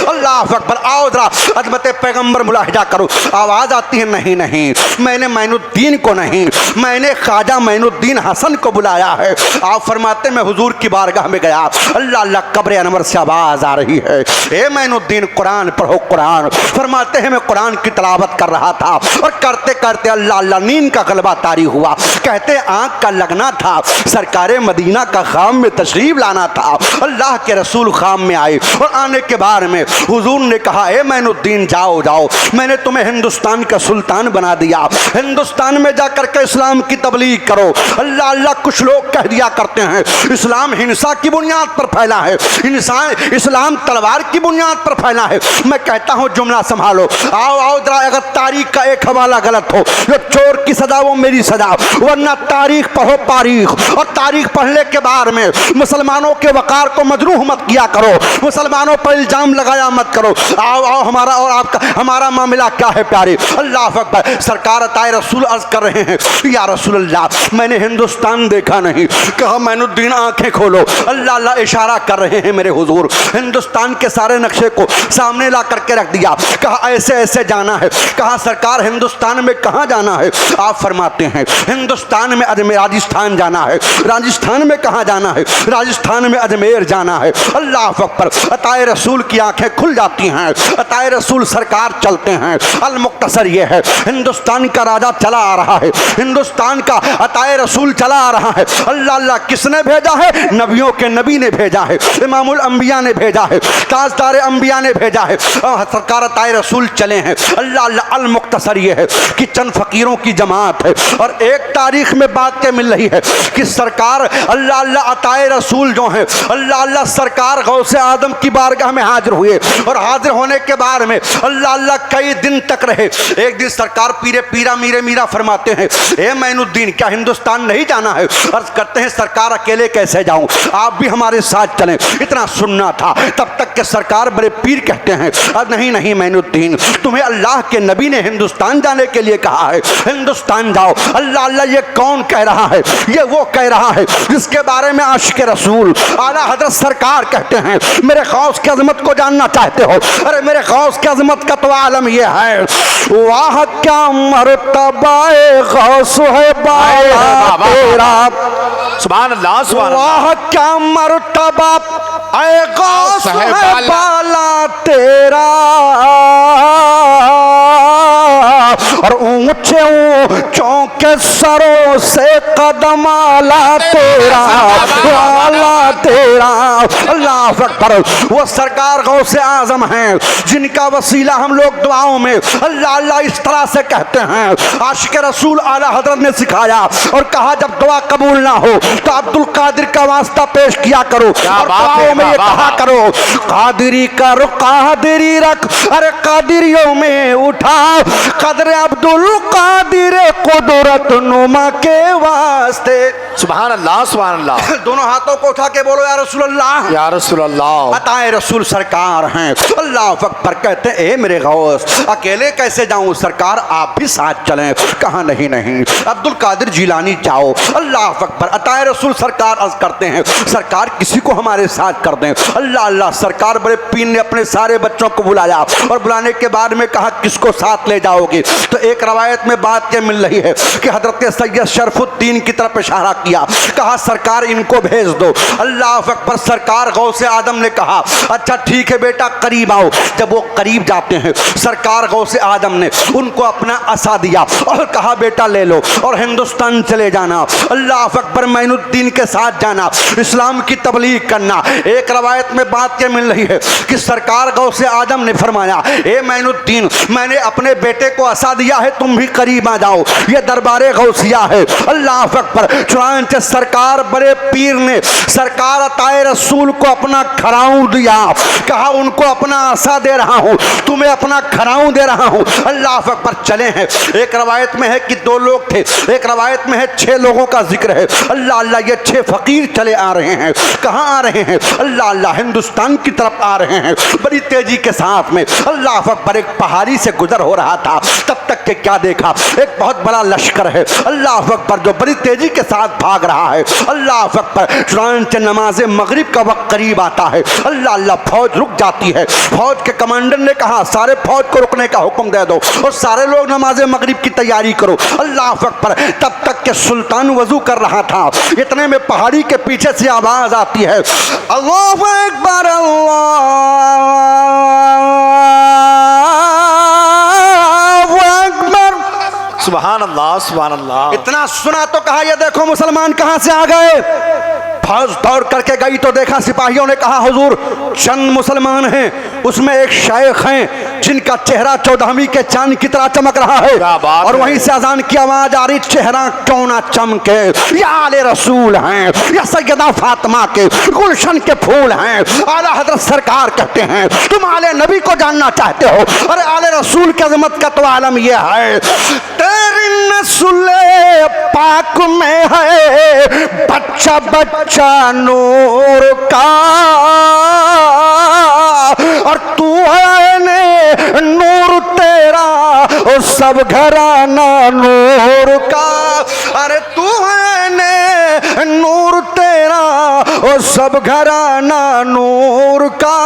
अल्लाह अकबर। आओ जरा अजमत पैगंबर मुलाहिजा करो। आवाज आती है नहीं नहीं, मैंने मैनुद्दीन को नहीं, मैंने ख्वाजा मैनुद्दीन हसन को बुलाया है। आप फरमाते मैं हुजूर की बारगाह में गया, अल्लाह अल्लाह कब्र अनवर से आवाज आ रही है, ए मैनुद्दीन कुरान पढ़ो कुरान। फरमाते हैं मैं कुरान की तिलावत कर रहा था और करते करते अल्लाह अल्लाह नींद का गलबा तारी हुआ। कहते आंख का लगना था, सरकारे मदीना का खाम में तशरीफ लाना था। अल्लाह के रसूल खाम में आए और आने के बाद में हुजूर ने कहा ए मैनुद्दीन जाओ जाओ, मैंने तुम्हें हिंदुस्तान का सुल्तान बना दिया, हिंदुस्तान में जाकर के इस्लाम की तबलीग करो। अल्लाह अल्लाह। कुछ लोग कह दिया करते हैं इस्लाम हिंसा की बुनियाद पर फैला है, इस्लाम तलवार की बुनियाद पर फैला है। मैं कहता हूँ जुमला संभालो। आओ आओ जरा, अगर तारीख का एक हवाला गलत हो, जो चोर की सजा वो मेरी सजा, वरना तारीख पढ़ो तारीख, और तारीख पढ़ने के बाद में मुसलमानों के वकार को मजरूह मत किया करो, मुसलमानों पर इल्जाम लगाया मत करो। आओ आओ, हमारा और आपका हमारा मामला क्या है प्यारे। अल्लाह अकबर। सरकार अताए रसूल अर्ज कर रहे हैं या रसूल अल्लाह, मैंने हिंदुस्तान देखा नहीं। कहा मैनुद्दीन आंखें खोलो। अल्लाह अल्लाह इशारा कर रहे हैं मेरे हुजूर, हिंदुस्तान के सारे नक्शे को सामने ला करके रख दिया। कहा ऐसे ऐसे जाना है। कहा सरकार हिंदुस्तान में कहाँ जाना है। आप फरमाते हैं हिंदुस्तान में अजमेर, राजस्थान जाना है। राजस्थान में कहाँ जाना है। राजस्थान में अजमेर जाना है। अल्लाह अकबर। अताए रसूल की आंखें खुल जाती हैं, अताए रसूल सरकार चलते हैं। अल मुक्तसर ये है, हिंदुस्तान का राजा चला आ रहा है, हिंदुस्तान का अताए रसूल चला आ रहा है। अल्लाह अल्लाह। किसने भेजा है। नबियों के नबी ने भेजा है, इमामुल अंबिया ने भेजा है, ताजदार अंबिया ने भेजा है। सरकार अताए रसूल चले हैं। अल्लाह अल्लाह। अल मुक्तसर ये है कि चंद फकीरों की जमात है और एक तारीख में बातें मिल रही है कि सरकार अल्लाह अल्लाह अताए रसूल जो है अल्लाह अल्लाह सरकार गौसे आदम की बारगाह में हाजिर हुए और हाजिर होने के बाद में अल्लाह अल्लाह कई दिन तक रहे। एक दिन सरकार पीरे पीरा मीरे मीरा फरमाते हैं ए मैनुद्दीन क्या हिंदुस्तान नहीं जाना है। अर्ज करते हैं सरकार अकेले कैसे जाऊं, आप भी हमारे साथ चलें। इतना सुनना था, तब तक के सरकार बड़े पीर कहते हैं नहीं नहीं मैनुद्दीन, तुम्हें अल्लाह के नबी ने हिंदुस्तान जाने के लिए कहा है, हिंदुस्तान जाओ। अल्लाह अल्लाह। ये कौन कह रहा है। ये वो कह रहा है जिसके बारे में आशिक रसूल आला हजरत सरकार कहते हैं मेरे गौस की अजमत को जानना चाहते हो। अरे मेरे गौस की अजमत का तो आलम ये है, वाह क्या मर्तबा गौस है बाला तेरा, सुभान अल्लाह सुभान अल्लाह। वाह क्या मर्तबा ऐ गौस है बाला तेरा, और ऊंचे ऊंचों के सरों से कदम आला तेरा, आला तेरा। अल्लाह अकबर। वो सरकार गौसे आजम हैं जिनका वसीला हम लोग दुआओं में अल्लाह अल्लाह इस तरह से कहते हैं। आशिक रसूल आला हजरत ने सिखाया और कहा जब दुआ कबूल ना हो तो अब्दुल कादिर का वास्ता पेश किया करो और दुआओं में ये कहा करो कादिरी कर कादिरी रख, अरे कादिरियों में उठा कदर अब्दुल कादिर कुदरत नुमा के वास्ते। सुभान अल्लाह दोनों हाथों को उठा के बोलो या रसूल अल्लाह, या रसूल अल्लाह। अताए रसूल सरकार हैं। अल्लाह अकबर कहते हैं ए मेरे गौस, अकेले कैसे जाऊं सरकार, आप भी साथ चलें। कहा नहीं नहीं, अब्दुल कादिर जिलानी जाओ। अल्लाह अकबर, अताए रसूल सरकार अर्ज करते हैं सरकार किसी को हमारे साथ कर दें। अल्लाह अल्लाह, सरकार बड़े पीर ने अपने सारे बच्चों को बुलाया और बुलाने के बाद में कहा किसको साथ ले जाओगे। तो एक रवायत में बात यह मिल रही है कि हजरत सैयद शरफुद्दीन की तरफ इशारा किया, कहा सरकार इनको भेज दो। अल्लाह अकबर, सरकार गौसे आदम ने कहा अच्छा ठीक है बेटा करीब आओ। जब वो करीब जाते हैं सरकार गौसे आदम ने उनको अपना असा दिया और कहा बेटा ले लो और हिंदुस्तान चले जाना। अल्लाह अकबर, मैनुद्दीन के साथ जाना, इस्लाम की तबलीग करना। एक रवायत में बात यह मिल रही है कि सरकार गौसे आदम ने फरमाया ए मैनुद्दीन, मैंने अपने बेटे को असा दिया है, तुम भी करीब आ जाओ, ये दरबारे गौसिया है। अल्लाह अकबर, चुनांचे सरकार बड़े पीर ने सरकार अताए रसूल को अपना खराऊं दिया, कहा उनको अपना आशा दे रहा हूं, तुम्हें अपना खराऊं दे रहा हूं। अल्लाह अकबर, चले हैं। एक रवायत में है कि 2 लोग थे, एक रवायत में है 6 लोगों का जिक्र है। अल्लाह अल्लाह, ये 6 फकीर चले आ रहे हैं। कहाँ आ रहे हैं? अल्लाह अल्लाह, हिंदुस्तान की तरफ आ रहे हैं बड़ी तेजी के साथ में। अल्लाह अकबर, एक पहाड़ी से गुजर हो रहा था, तब तक के क्या देखा, एक बहुत बड़ा लश्कर है। अल्लाह अकबर, जो बड़ी तेजी के साथ भाग रहा है। अल्लाह अकबर, चुनांचे नमाज मगरिब का वक्त करीब आता है। अल्लाह अल्लाह, फौज रुक जाती है। फौज के कमांडर ने कहा सारे फौज को रुकने का हुक्म दे दो और सारे लोग नमाज मगरिब की तैयारी करो। अल्लाह अकबर, तब तक के सुल्तान वजू कर रहा था, इतने में पहाड़ी के पीछे से आवाज आती है अल्लाहु अकबर अल्लाहु अकबर। सुभान अल्लाह सुभान अल्लाह। इतना सुना तो कहा ये देखो मुसलमान कहां से आ गए। फौज दौड़ करके गई तो देखा सिपाहियों ने कहा हुजूर चंद मुसलमान हैं, उसमें एक शेख हैं जिनका चेहरा 14वीं के चांद की तरह चमक रहा है। और वहीं से अजान की आवाज आ रही, चेहरा क्यों ना चमके, या आले रसूल हैं, या सैयदा फातिमा के गुलशन के फूल हैं। आला हजरत सरकार कहते हैं तुम आले नबी को जानना चाहते हो, अरे आले रसूल की अजमत का तो आलम यह है तेरी नस्ले पाक में है बच्चा बच्चा नूर का, और तू है ने नूर तेरा और सब घराना नूर का। अरे तू है ने नूर तेरा और सब घराना नूर का।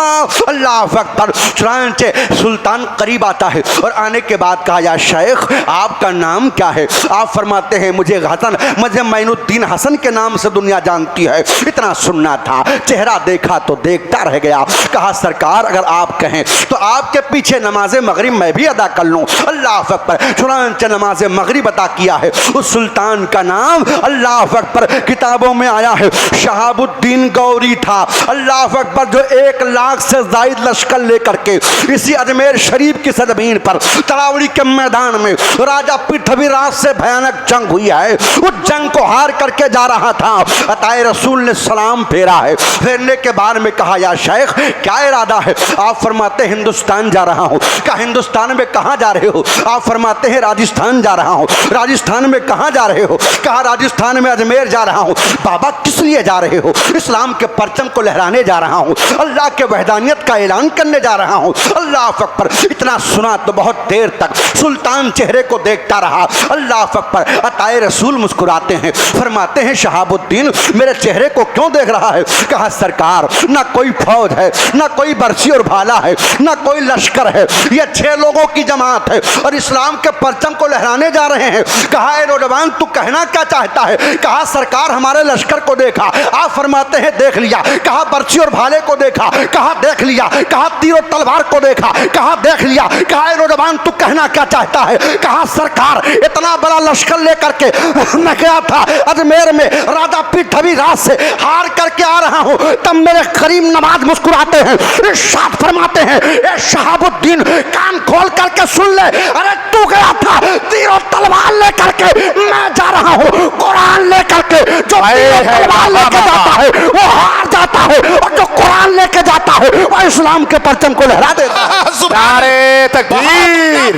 अल्लाह अकबर, चुनांचे सुल्तान करीब आता है और आने के बाद कहा या शेख आपका नाम क्या है। आप फरमाते हैं मुझे हसन, मुझे मैनुद्दीन हसन के नाम से दुनिया जानती है। इतना सुनना था, चेहरा देखा तो देखता रह गया। कहा सरकार अगर आप कहें तो आपके पीछे नमाज मगरिब मैं भी अदा कर लूं। अल्लाह अकबर, चुनांचे नमाज मगरिब अदा किया है। उस सुल्तान का नाम अल्लाह अकबर किताबों में आया है शहाबुद्दीन गौरी था। अल्लाह अकबर, जो 1 लाख से जायद लश्कर लेकर के इसी अजमेर शरीफ की सरजमीन पर तरावड़ी के मैदान में राजा पृथ्वीराज से भयानक जंग हुई है। उस जंग को हार करके जा रहा था। अताए रसूल ने सलाम फेरा है। फेरने के बाद में कहा या शेख क्या इरादा है। आप फरमाते हिंदुस्तान जा रहा हूँ। क्या हिंदुस्तान में कहाँ जा रहे हो। आप फरमाते हैं राजस्थान जा रहा हूँ। राजस्थान में कहाँ जा रहे हो। कहा राजस्थान में अजमेर जा रहा हूँ। बाबा किस लिए जा रहे हो। इस्लाम के परचम को लहराने जा रहा हूँ, अल्लाह के वहदानियत का ऐलान करने जा रहा हूँ। अल्लाह अकबर, इतना सुना तो बहुत देर तक सुल्तान चेहरे को देखता रहा। अल्लाह अकबर, अताए रसूल मुस्कुराते हैं, फरमाते हैं शहाबुद्दीन मेरे चेहरे को क्यों देख रहा है। कहा सरकार ना कोई फौज है, ना कोई बरसी और भाला है, ना कोई लश्कर है, ये 6 लोगों की जमात है और इस्लाम के परचम को लहराने जा रहे हैं। कहा ए नौजवान तू कहना क्या चाहता है। कहा सरकार हमारे लश्कर को देखा। आप फरमाते हैं देख लिया। कहा बरछी और भाले को देखा। कहा देख लिया। कहा तीर और तलवार को देखा। कहा देख लिया। कहा ए नौजवान तू कहना क्या चाहता है। कहा सरकार इतना बड़ा लश्कर लेकर के मैं गया था अजमेर में, राजा पृथ्वीराज से हार करके आ रहा हूं। तब मेरे करीम नवाज मुस्कुराते हैं, इरशाद फरमाते हैं ए शहाबुद्दीन कान खोल करके सुन ले। अरे तू गया था तीर और तलवार लेकर के, मैं जा रहा हूँ कुरान लेकर के। जो तीर और तलवार लेके जाता है वो हार जाता है, और जो कुरान लेके जाता है वो इस्लाम के परचम को लहरा देता है। नारे तकबीर,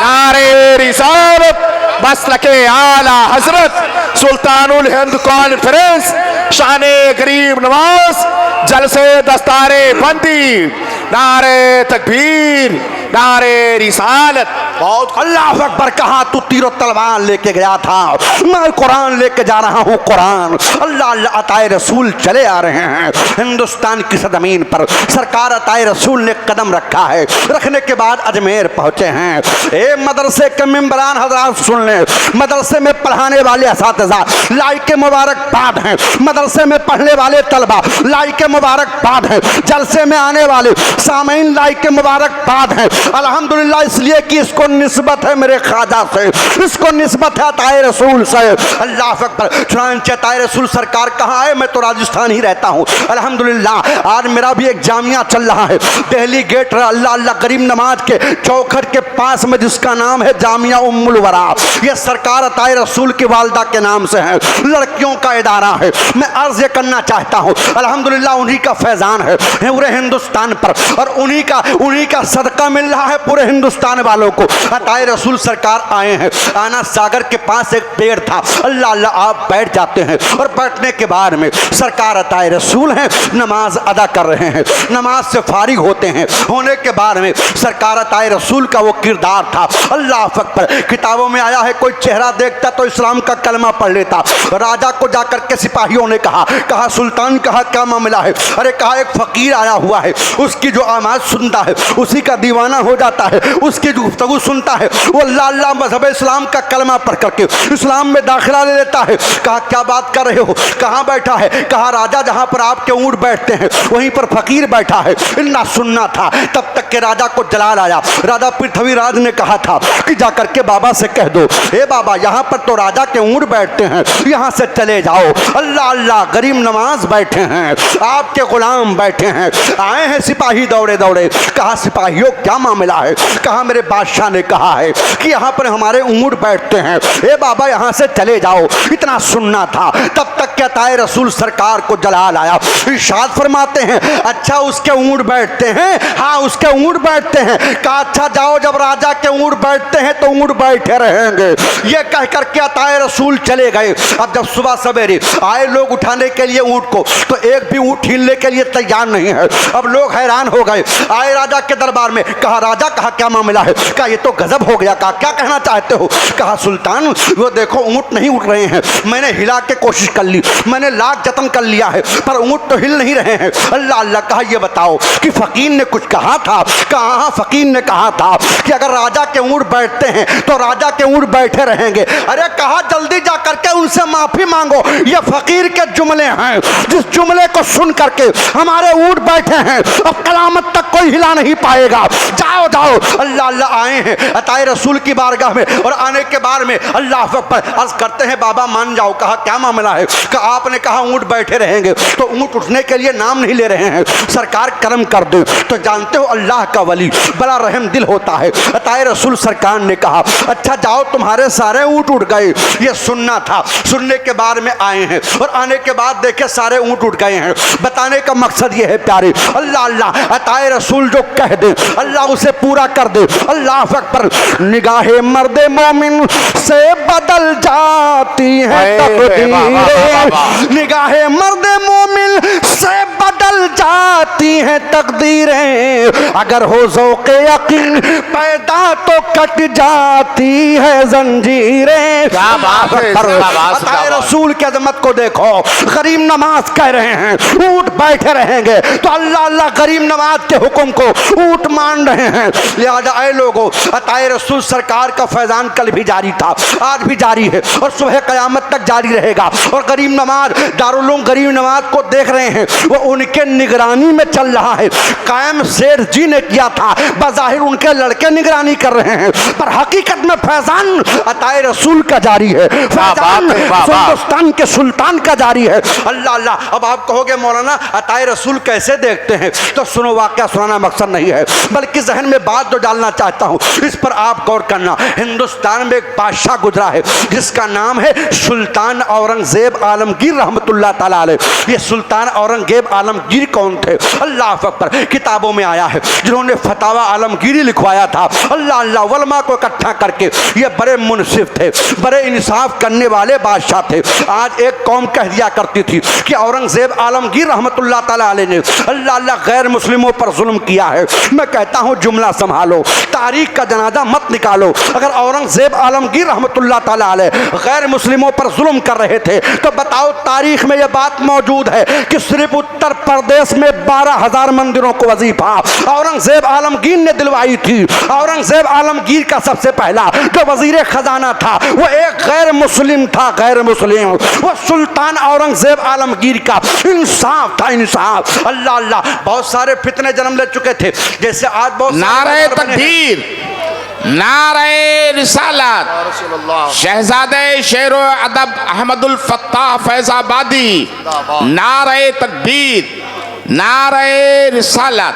नारे रिसालत, मसलके आला हजरत सुल्तानुल हिंद कॉन्फ्रेंस, शाने गरीब नवाज, जलसे दस्तारे बंदी, नारे तकबीर, नारे रिसालत। बहुत अल्लाह अकबर। कहा तू तीर तलवार लेके गया था, मैं कुरान लेके जा रहा हूँ कुरान। अल्लाह अल्लाह अताए रसूल चले आ रहे हैं हिंदुस्तान की सरजमीन पर। सरकार अताए रसूल ने कदम रखा है, रखने के बाद अजमेर पहुंचे हैं। ए मदरसे के मेंबरान हजरात सुन ले, मदरसे में पढ़ाने वाले असातिज़ा लाइके मुबारकबाद हैं, मदरसे में पढ़ने वाले तलबा लाइके मुबारकबाद हैं, जलसे में आने वाले सामीन लाइके मुबारकबाद हैं। अल्हम्दुलिल्लाह, इसलिए कि इसको निस्बत है मेरे ख्वाजा से, इसको निस्बत है अताए रसूल से। अल्लाह अकबर। चुनांचे अताए रसूल सरकार कहाँ है? मैं तो राजस्थान ही रहता हूँ अल्हम्दुलिल्लाह। आज मेरा भी एक जामिया चल रहा है दिल्ली गेट अल्लाह अल्लाह करीम नमाज के चौखट के पास में, जिसका नाम है जामिया उम्मुल वरा। यह सरकार अताए रसूल की वालदा के नाम से है, लड़कियों का इदारा है। मैं अर्ज ये करना चाहता हूँ अल्हम्दुलिल्लाह, उन्हीं का फैजान है पूरे हिंदुस्तान पर, और उन्हीं का सदका मिल रहा है पूरे हिंदुस्तान वालों को। अताए रसूल सरकार आए हैं, आना सागर के पास एक पेड़ था, अल्लाह अल्लाह आप बैठ जाते हैं, और बैठने के बाद में सरकार अताए रसूल हैं, नमाज अदा कर रहे हैं, नमाज से फारिग होते हैं। होने के बाद में सरकार अताए रसूल का वो किरदार था, अल्लाह अकबर। किताबों में आया है कोई चेहरा देखता तो इस्लाम का कलमा पढ़ लेता। राजा को जाकर के सिपाहियों ने कहा सुल्तान, कहा क्या मामला है? अरे कहा एक फकीर आया हुआ है, उसकी जो आवाज़ सुनता है उसी का दीवाना हो जाता है, उसकी जो गुफ्तगू सुनता है वो अल्लाह अल्लाह मज़हब इस्लाम का कलमा पढ़ करके इस्लाम में दाखिला ले लेता है। कहा क्या बात कर रहे हो? कहाँ बैठा है? कहा राजा जहाँ पर आपके ऊँट बैठते हैं वहीं पर फकीर बैठा है। इन्ना सुनना था तब तक के राजा को जलाल आया। राजा पृथ्वीराज ने कहा था कि जाकर के बाबा से कह दो, ए बाबा यहाँ पर तो राजा के ऊँट बैठते हैं, यहाँ से चले जाओ। अल्लाह अल्लाह गरीब नवाज बैठे हैं, आपके गुलाम बैठे हैं। आए हैं सिपाही दौड़े दौड़े। कहा सिपाहियों क्या मामला है? कहा मेरे बादशाह ने कहा है कि यहाँ पर हमारे ऊँट बैठते हैं, ए बाबा यहाँ से चले जाओ। इतना सुनना था तब तक क्या ताए रसूल सरकार को जलाल आया। इरशाद फरमाते हैं अच्छा उसके ऊँट बैठते हैं? हाँ उसके ऊँट बैठते हैं। कहा अच्छा जाओ, जब राजा के ऊँट बैठते हैं तो ऊँट बैठे रहेंगे। ये कह कर क्या ताए रसूल चले गए। अब जब सुबह सवेरे आए लोग उठाने के लिए ऊँट को, तो एक भी ऊँट हिलने के लिए तैयार नहीं है। अब लोग हैरान हो गए। आए राजा के दरबार में, कहा राजा, कहा क्या मामला है? कहा ये तो गजब हो गया। कहा क्या कहना चाहते हो? कहा सुल्तान वो देखो ऊँट नहीं उठ रहे हैं, मैंने हिला के कोशिश कर ली, मैंने लाख जतन कर लिया है, पर ऊँट तो हिल नहीं रहे हैं। अल्लाह अल्लाह। कहा ये बताओ कि फकीर ने कुछ कहा था? कहा हाँ फकीर ने कहा था कि अगर राजा के ऊँट बैठते हैं तो राजा के ऊँट बैठे रहेंगे। अरे कहा जल्दी जा करके उनसे माफी मांगो, ये फकीर के जुमले हैं, जिस जुमले को सुन करके हमारे ऊँट बैठे हैं, अब कयामत तक कोई हिला नहीं पाएगा। जाओ जाओ। अल्लाह अल्लाह। आए हैं अताए रसूल की बारगाह में, और आने के बाद में अल्लाह पर अर्ज करते हैं बाबा मान जाओ। कहा क्या मामला है? कहा आपने कहा ऊँट बैठे रहेंगे, तो ऊँट उठने के लिए नाम नहीं ले रहे हैं, सरकार करम कर दे। तो जानते हो अल्लाह का वली बड़ा रहम दिल होता है। अताए रसूल सरकार ने कहा अच्छा जाओ तुम्हारे सारे ऊँट उठ गए। ये सुनना था। सुनने के बाद में आए हैं, और आने के बाद देखे सारे ऊँट उठ गए हैं। बताने का मकसद ये है प्यारे, अल्लाह अल्लाह अताए रसूल जो कह दे अल्लाह उसे पूरा कर दे। अल्लाह अकबर। निगाहे मर्दे मोमिन से बदल जाती है तकदीरें, निगाहे मर्दे मोमिन से बदल जाती हैं तकदीरें। अगर हो ज़ौक़े यकीन पैदा तो कट जाती है जंजीरें। अताए रसूल की अजमत को देखो। गरीब नवाज कह रहे हैं ऊँट बैठे रहेंगे, तो अल्लाह अल्लाह गरीब नवाज के हुक्म को ऊँट मान रहे हैं। लिहाजा आए लोगों, अताए रसूल सरकार का फैजान कल भी जारी था, आज भी जारी है, और सुबह क़यामत तक जारी रहेगा। और गरीब नवाज दारुल उलूम गरीब नवाज को देख रहे हैं, वो उनके निगरानी में चल रहा है। कायम शेर जी ने किया था, बज़ाहिर उनके लड़के निगरानी कर रहे हैं, पर हकीकत में फैजान अताए रसूल का जारी है, फैजान हिंदुस्तान के सुल्तान का जारी है। अल्लाह अल्लाह। अब आप कहोगे मौलाना अताए रसूल कैसे देखते हैं, तो सुनो, वाकया सुनाना मकसद नहीं है, बल्कि जहन में बात जो डालना चाहता हूँ इस पर आप गौर करना। हिंदुस्तान में एक बादशाह गुजरा है जिसका नाम है सुल्तान औरंगजेब आलमगीर रहमतुल्लाह ताला अलैह। ये सुल्तान औरंगजेब आलमगीर कौन थे? अल्लाह अकबर। किताबों में आया है, जिन्होंने फतावा आलमगीरी लिखवाया था। अल्लाह अल्लाह। वलमा को इकट्ठा करके ये बड़े मुनसिफ थे, बड़े इंसाफ करने वाले बादशाह थे। आज एक कौम कह दिया करती थी कि औरंगजेब आलमगीर रहमतुल्लाह ताला अलैह ने अल्लाह अल्लाह गैर मुस्लिमों पर जुल्म किया है। मैं कहता हूँ जुमला संभालो, तारीख का जनाजा मत निकालो। अगर औरंगजेब आलमगीर रहमतुल्लाह ताला अलैह गैर मुस्लिमों पर जुल्म कर रहे थे तो बताओ, तारीख में यह बात मौजूद है कि सिर्फ उत्तर प्रदेश में 12,000 मंदिरों को वजीफा औरंगजेब आलमगीर ने दिलवाई थी। औरंगजेब आलमगीर का सबसे पहला जो वजीर खजाना था वो एक गैर मुस्लिम था, गैर मुस्लिम। वो सुल्तान औरंगजेब आलमगीर का इंसाफ था, इंसाफ। अल्लाह अल्लाह। बहुत सारे फितने जन्म ले चुके थे, जैसे आज बहुत नारे तकबीर, नारे रिसालत, शहजादे शेरो अदब अहमदुल फत्ताह फैजाबादी, नारे तकबीर, नारे रिसालत।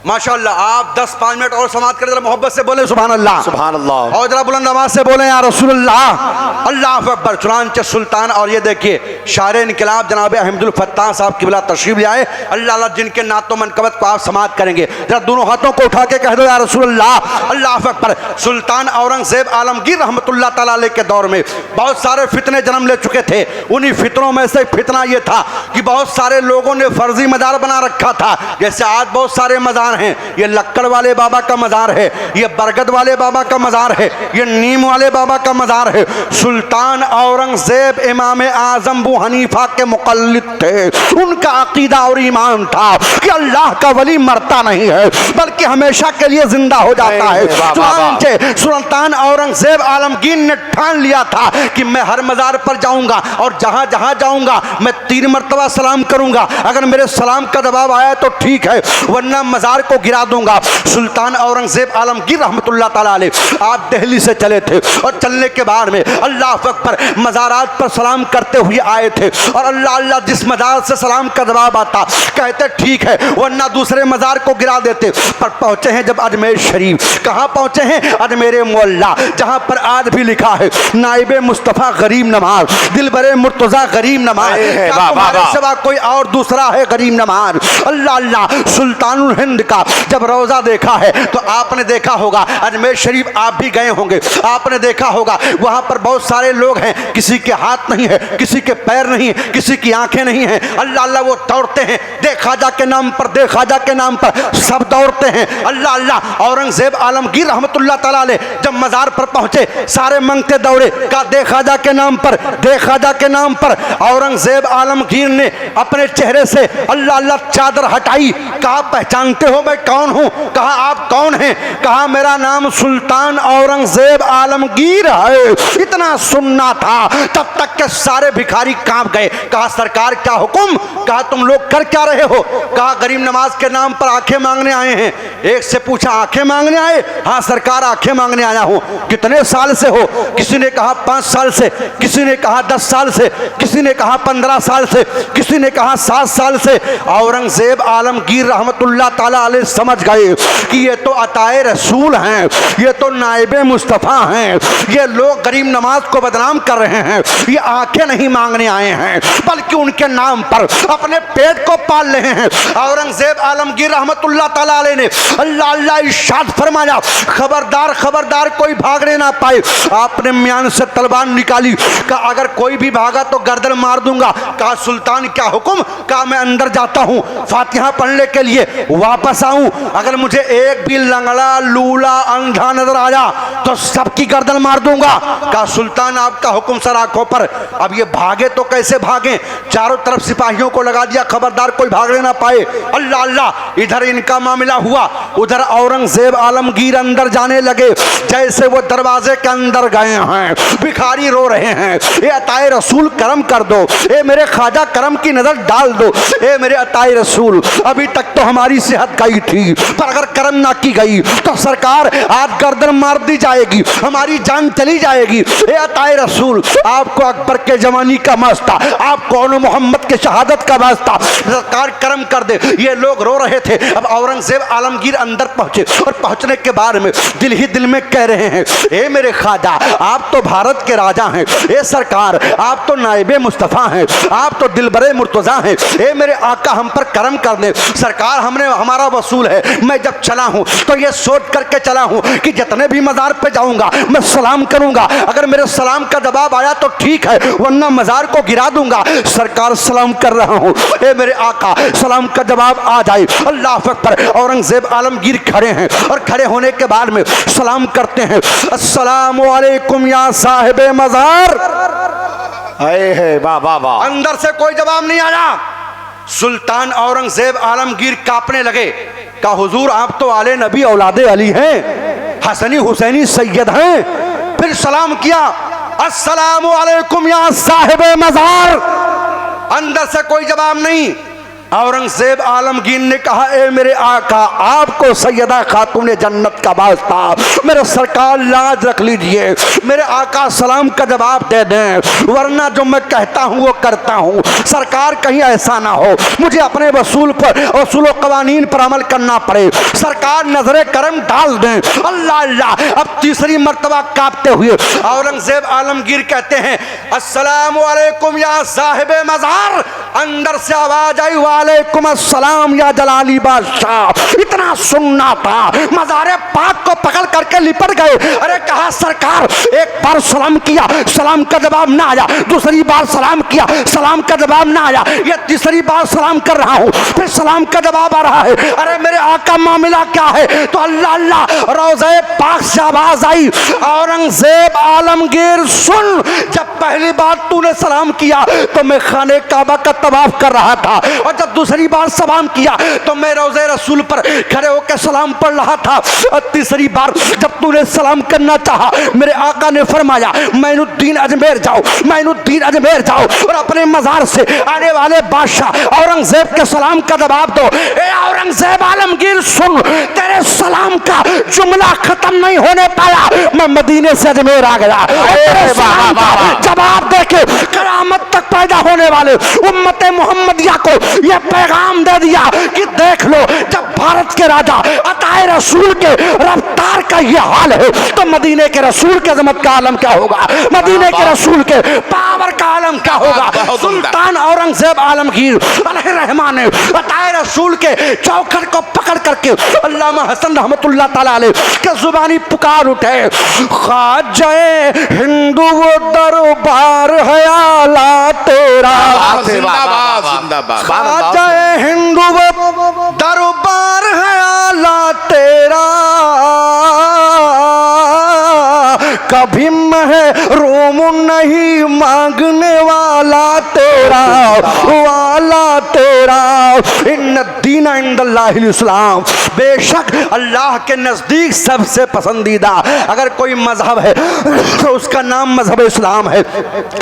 माशाअल्लाह। आप 10-5 मिनट और समाप्त करें, जरा मोहब्बत से बोले सुभान अल्लाह, सुभान अल्लाह, और जरा बुलंद आवाज से बोले या रसूलुल्लाह। अल्लाह अकबर। चुनांचे सुल्तान, और ये देखिए शायर इनकलाब जनाब अहमदुल फत्ताह साहब किबला तशरीफ ले आए। अल्लाह अल्लाह, जिनके नातो मनकबत को आप समाप्त करेंगे, जरा दोनों हाथों को उठा के कह दो या रसूलुल्लाह। अल्लाह अकबर। सुल्तान औरंगजेब आलमगीर रहमतुल्लाह ताला अलैह के दौर में बहुत सारे फितने जन्म ले चुके थे। उन्हीं फितनों में से फितना ये था कि बहुत सारे लोगों ने फर्जी मजार बना रखा था। जैसे आज बहुत सारे मजार हैं, ये लक्कड़ वाले बाबा का मजार है, ये बरगद वाले बाबा का मजार है, ये नीम वाले बाबा का मजार है। सुल्तान औरंगजेब इमाम आजम अबू हनीफा के मुकल्लिद थे। उनका अकीदा और ईमान था कि अल्लाह का वली मरता नहीं है बल्कि हमेशा के लिए जिंदा हो जाता है। चुनांचे सुल्तान औरंगजेब आलमगीर ने ठान लिया था कि मैं हर मजार पर जाऊंगा और जहां जहां जाऊंगा मैं 3 मरतबा सलाम करूंगा। अगर मेरे सलाम का जवाब आया तो ठीक है, वरना मजार को गिरा दूंगा। सुल्तान औरंगजेब आलमगीर रहमतुल्लाह ताला अलैह आप दिल्ली से चले थे और चलने के बाद में अल्लाह अकबर मज़ारात पर सलाम करते हुए आए थे। और अल्लाह अल्लाह, जिस मज़ार से सलाम का जवाब आता कहते ठीक है, वरना दूसरे मज़ार को गिरा देते। पर पहुंचे हैं जब अजमेर शरीफ, कहाँ पहुंचे हैं? अजमेर मोहल्ला, जहाँ पर आज भी लिखा है नाइबे मुस्तफ़ा गरीब नवाज, दिलबरे मुर्तज़ा गरीब नवाज, तुम्हारे सिवा कोई और दूसरा है गरीब नवाज। अल्लाह अल्लाह। सुल्तानुल हिंद का जब रोजा देखा है तो आपने देखा होगा, अजमेर शरीफ आप भी गए होंगे, आपने देखा होगा वहां पर बहुत सारे लोग हैं, किसी के हाथ नहीं है, किसी के पैर नहीं है, किसी की आंखें नहीं है। अल्लाह अल्लाह, वो दौड़ते हैं दे ख्वाजा के नाम पर, दे ख्वाजा के नाम पर, सब दौड़ते हैं। अल्लाह अल्लाह। औरंगजेब आलमगीर रहमतुल्लाह ताला अलैह जब मजार पर पहुंचे सारे मंगते दौड़े, कहा दे ख्वाजा के नाम पर, दे ख्वाजा के नाम पर। औरंगजेब आलमगीर ने अपने चेहरे से अल्लाह अल्लाह चादर हटाई, कहा पहचानते हो मैं कौन हूं? कहा आप कौन हैं? कहा मेरा नाम सुल्तान औरंगजेब आलमगीर है। इतना सुनना था तब तक के सारे भिखारी कांप गए। कहा सरकार क्या हुक्म? कहा तुम लोग कर क्या रहे हो? कहा गरीब नवाज के नाम पर आंखें मांगने आए हैं। एक से पूछा आंखें मांगने आए? हाँ सरकार आंखें मांगने आया हूं। कितने साल से हो? किसी ने कहा 5 साल से, किसी ने कहा 10 साल से, किसी ने कहा 15 साल से, किसी ने कहा 7 साल से। औरंगजेब आलमगीर रहमतुल्लाह ताला अलैह समझ गए कि ये तो अताए रसूल हैं, ये तो नाइबे मुस्तफ़ा हैं, ये लोग गरीब नवाज को बदनाम कर रहे हैं, ये आंखें नहीं मांगने आए हैं बल्कि उनके नाम पर अपने पेट को पाल रहे हैं। औरंगजेब आलमगीर रहमतुल्लाह ताला अलैह ने अल्लाह अल्लाह इरशाद फरमाया, खबरदार खबरदार कोई भागने ना पाए। आपने म्यान से तलवार निकाली, कहा अगर कोई भी भागा तो गर्दन मार दूंगा। कहा सुल्तान क्या हुक्म? कहा मैं अंदर जाता हूँ फातिहा पढ़ने के लिए, वापस पास आऊं, अगर मुझे एक भी लंगड़ा लूला अंधा नजर आया तो सबकी गर्दन मार दूंगा। कहा सुल्तान आपका हुक्म सर आंखों पर। अब ये भागे तो कैसे भागे, चारों तरफ सिपाहियों को लगा दिया, खबरदार कोई भागने ना पाए। अल्लाह अल्लाह, इधर इनका मामला हुआ, उधर औरंगजेब आलमगीर अंदर जाने लगे। जैसे वो दरवाजे के अंदर गए हैं, भिखारी रो रहे हैं, ए अताए रसूल करम कर दो, ए मेरे ख्वाजा करम की नजर डाल दो, ए मेरे अताए रसूल अभी तक तो हमारी सेहत गई थी, पर अगर करम ना की गई तो सरकार आज गर्दन मार दी जाएगी, हमारी जान चली जाएगी। ए अताए रसूल आपको अकबर के जवानी का वास्ता, आपको मोहम्मद के शहादत का वास्ता, सरकार करम कर दे। ये लोग रो रहे थे। अब औरंगजेब आलमगीर अंदर पहुंचे और पहुंचने के बाद में दिल ही दिल में कह रहे हैं, ए मेरे ख्वाजा आप तो भारत के राजा हैं, ए सरकार आप तो नाइबे मुस्तफ़ा हैं, आप तो दिलबरे मुर्तज़ा हैं, ए मेरे आका हम पर करम कर दे। सरकार हमने हमारा वसूल है। मैं जब चला हूं तो ये सोच करके चला हूं कि जितने भी मज़ार पे जाऊंगा मैं सलाम करूंगा, अगर मेरे सलाम का जवाब आया तो ठीक है, वरना मज़ार को गिरा दूंगा। सरकार सलाम कर रहा हूं, ए मेरे आका सलाम का जवाब आ जाए। अल्लाह अकबर। औरंगजेब आलमगीर खड़े हैं और खड़े होने के बाद में सलाम करते हैं, अस्सलामु अलैकुम या साहिबे मज़ार। आए है वाह वाह वाह। अंदर से कोई जवाब नहीं आया। सुल्तान औरंगजेब आलमगीर कांपने लगे। कहा हुजूर आप तो आले नबी औलादे अली हैं, हसनी हुसैनी सैयद हैं। फिर सलाम किया, अस्सलामु अलैकुम या साहिबे मज़ार। अंदर से कोई जवाब नहीं। औरंगजेब आलमगीर ने कहा, ए मेरे आका आपको सैयदा खातून जन्नत का वास्ता, मेरे सरकार लाज रख लीजिए, मेरे आका सलाम का जवाब दे दें, वरना जो मैं कहता हूँ वो करता हूँ। सरकार कहीं ऐसा ना हो मुझे अपने वसूल कवानीन पर अमल करना पड़े, सरकार नजरे करम डाल दें। अल्लाह अल्लाह। अब तीसरी मर्तबा कांपते हुए औरंगजेब आलमगीर कहते हैं, अस्सलामु अलैकुम या साहिबे मज़ार। अंदर से आवाज आई, वालेकुम अस्सलाम या जलाली बादशाह। इतना सुनना था, मज़ारे पाक को पकड़ करके लिपट गए। अरे कहा सरकार, एक बार सलाम किया, सलाम का जवाब ना आया, दूसरी बार सलाम किया, सलाम का जवाब ना आया, ये तीसरी बार सलाम कर रहा हूँ, फिर सलाम का जवाब आ रहा है। अरे मेरे आका मामला क्या है? तो अल्लाह अल्लाह, रोज़े पाक से आवाज आई, औरंगजेब आलमगीर सुन, जब पहली बार तूने सलाम किया तो मैं खाने काबा का तवाफ कर रहा था, और जब दूसरी बार सलाम किया तो मैं रोज़े रसूल पर खड़े होकर सलाम पढ़ रहा था, और तीसरी बार जब तूने सलाम करना चाहा मेरे आका ने फरमाया, मैनुद्दीन अजमेर जाओ, मैनुद्दीन अजमेर जाओ और अपने मज़ार से आने वाले बादशाह औरंगजेब के सलाम का जवाब दो। ए औरंगजेब आलमगीर सुन, तेरे सलाम का जुमला खत्म नहीं होने पाया, मैं मदीने से अजमेर आ गया। जवाब देके कयामत तक पैदा होने वाले उम्मत मोहम्मदिया को यह पैगाम दे दिया कि देख लो, जब भारत के राजा अताए रसूल के रफ्तार का यह हाल है तो मदीने के रसूल के अज़मत का आलम क्या होगा, मदीने के रसूल के पावर का आलम क्या होगा। सुल्तान औरंगजेब आलमगीर अलैहिर्रहमान ने अताए रसूल के चौखट को पकड़ करके अल्लामा हसन रहमतुल्लाह तआला अलैह के जुबानी पुकार उठे, ख्वाजाए हिंदू वो दरबार है आला तेरा, ख्वाजाए हिंदू वो दरबार है आला तेरा, कभी महरूम नहीं मांगने वाला तेरा, वाला तेरा। इन्न दीन इंदल्लाहिल इस्लाम, बेशक अल्लाह के नज़दीक सबसे पसंदीदा अगर कोई मजहब है तो उसका नाम मजहब इस्लाम है,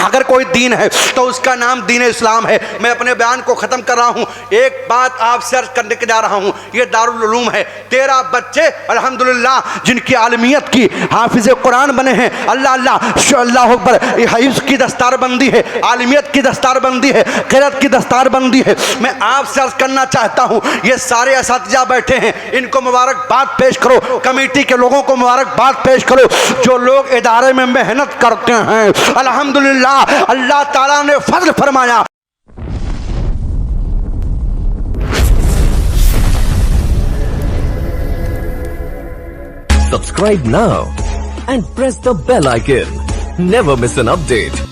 अगर कोई दीन है तो उसका नाम दीन इस्लाम है। मैं अपने बयान को ख़त्म कर रहा हूँ, एक बात आपसे अर्ज करने के जा रहा हूँ। ये दारुल उलूम है, 13 बच्चे अल्हम्दुलिल्लाह जिनकी आलमियत की हाफिज़ कुरान बने हैं। अल्लाह अल्लाह अल्लाह अकबर। हिफ्ज़ की दस्तारबंदी है, आलमियत की दस्तारबंदी है, क़िराअत की दस्तारबंदी है। मैं आपसे अर्ज करना चाहता हूँ, ये सारे असातिज़ा बैठे हैं, इनको मुबारकबाद पेश करो, कमेटी के लोगों को मुबारकबाद पेश करो, जो लोग इदारे में मेहनत करते हैं। अल्हम्दुलिल्लाह अल्लाह ताला ने फज़ल फरमाया। Subscribe now and press the bell icon. Never miss an update.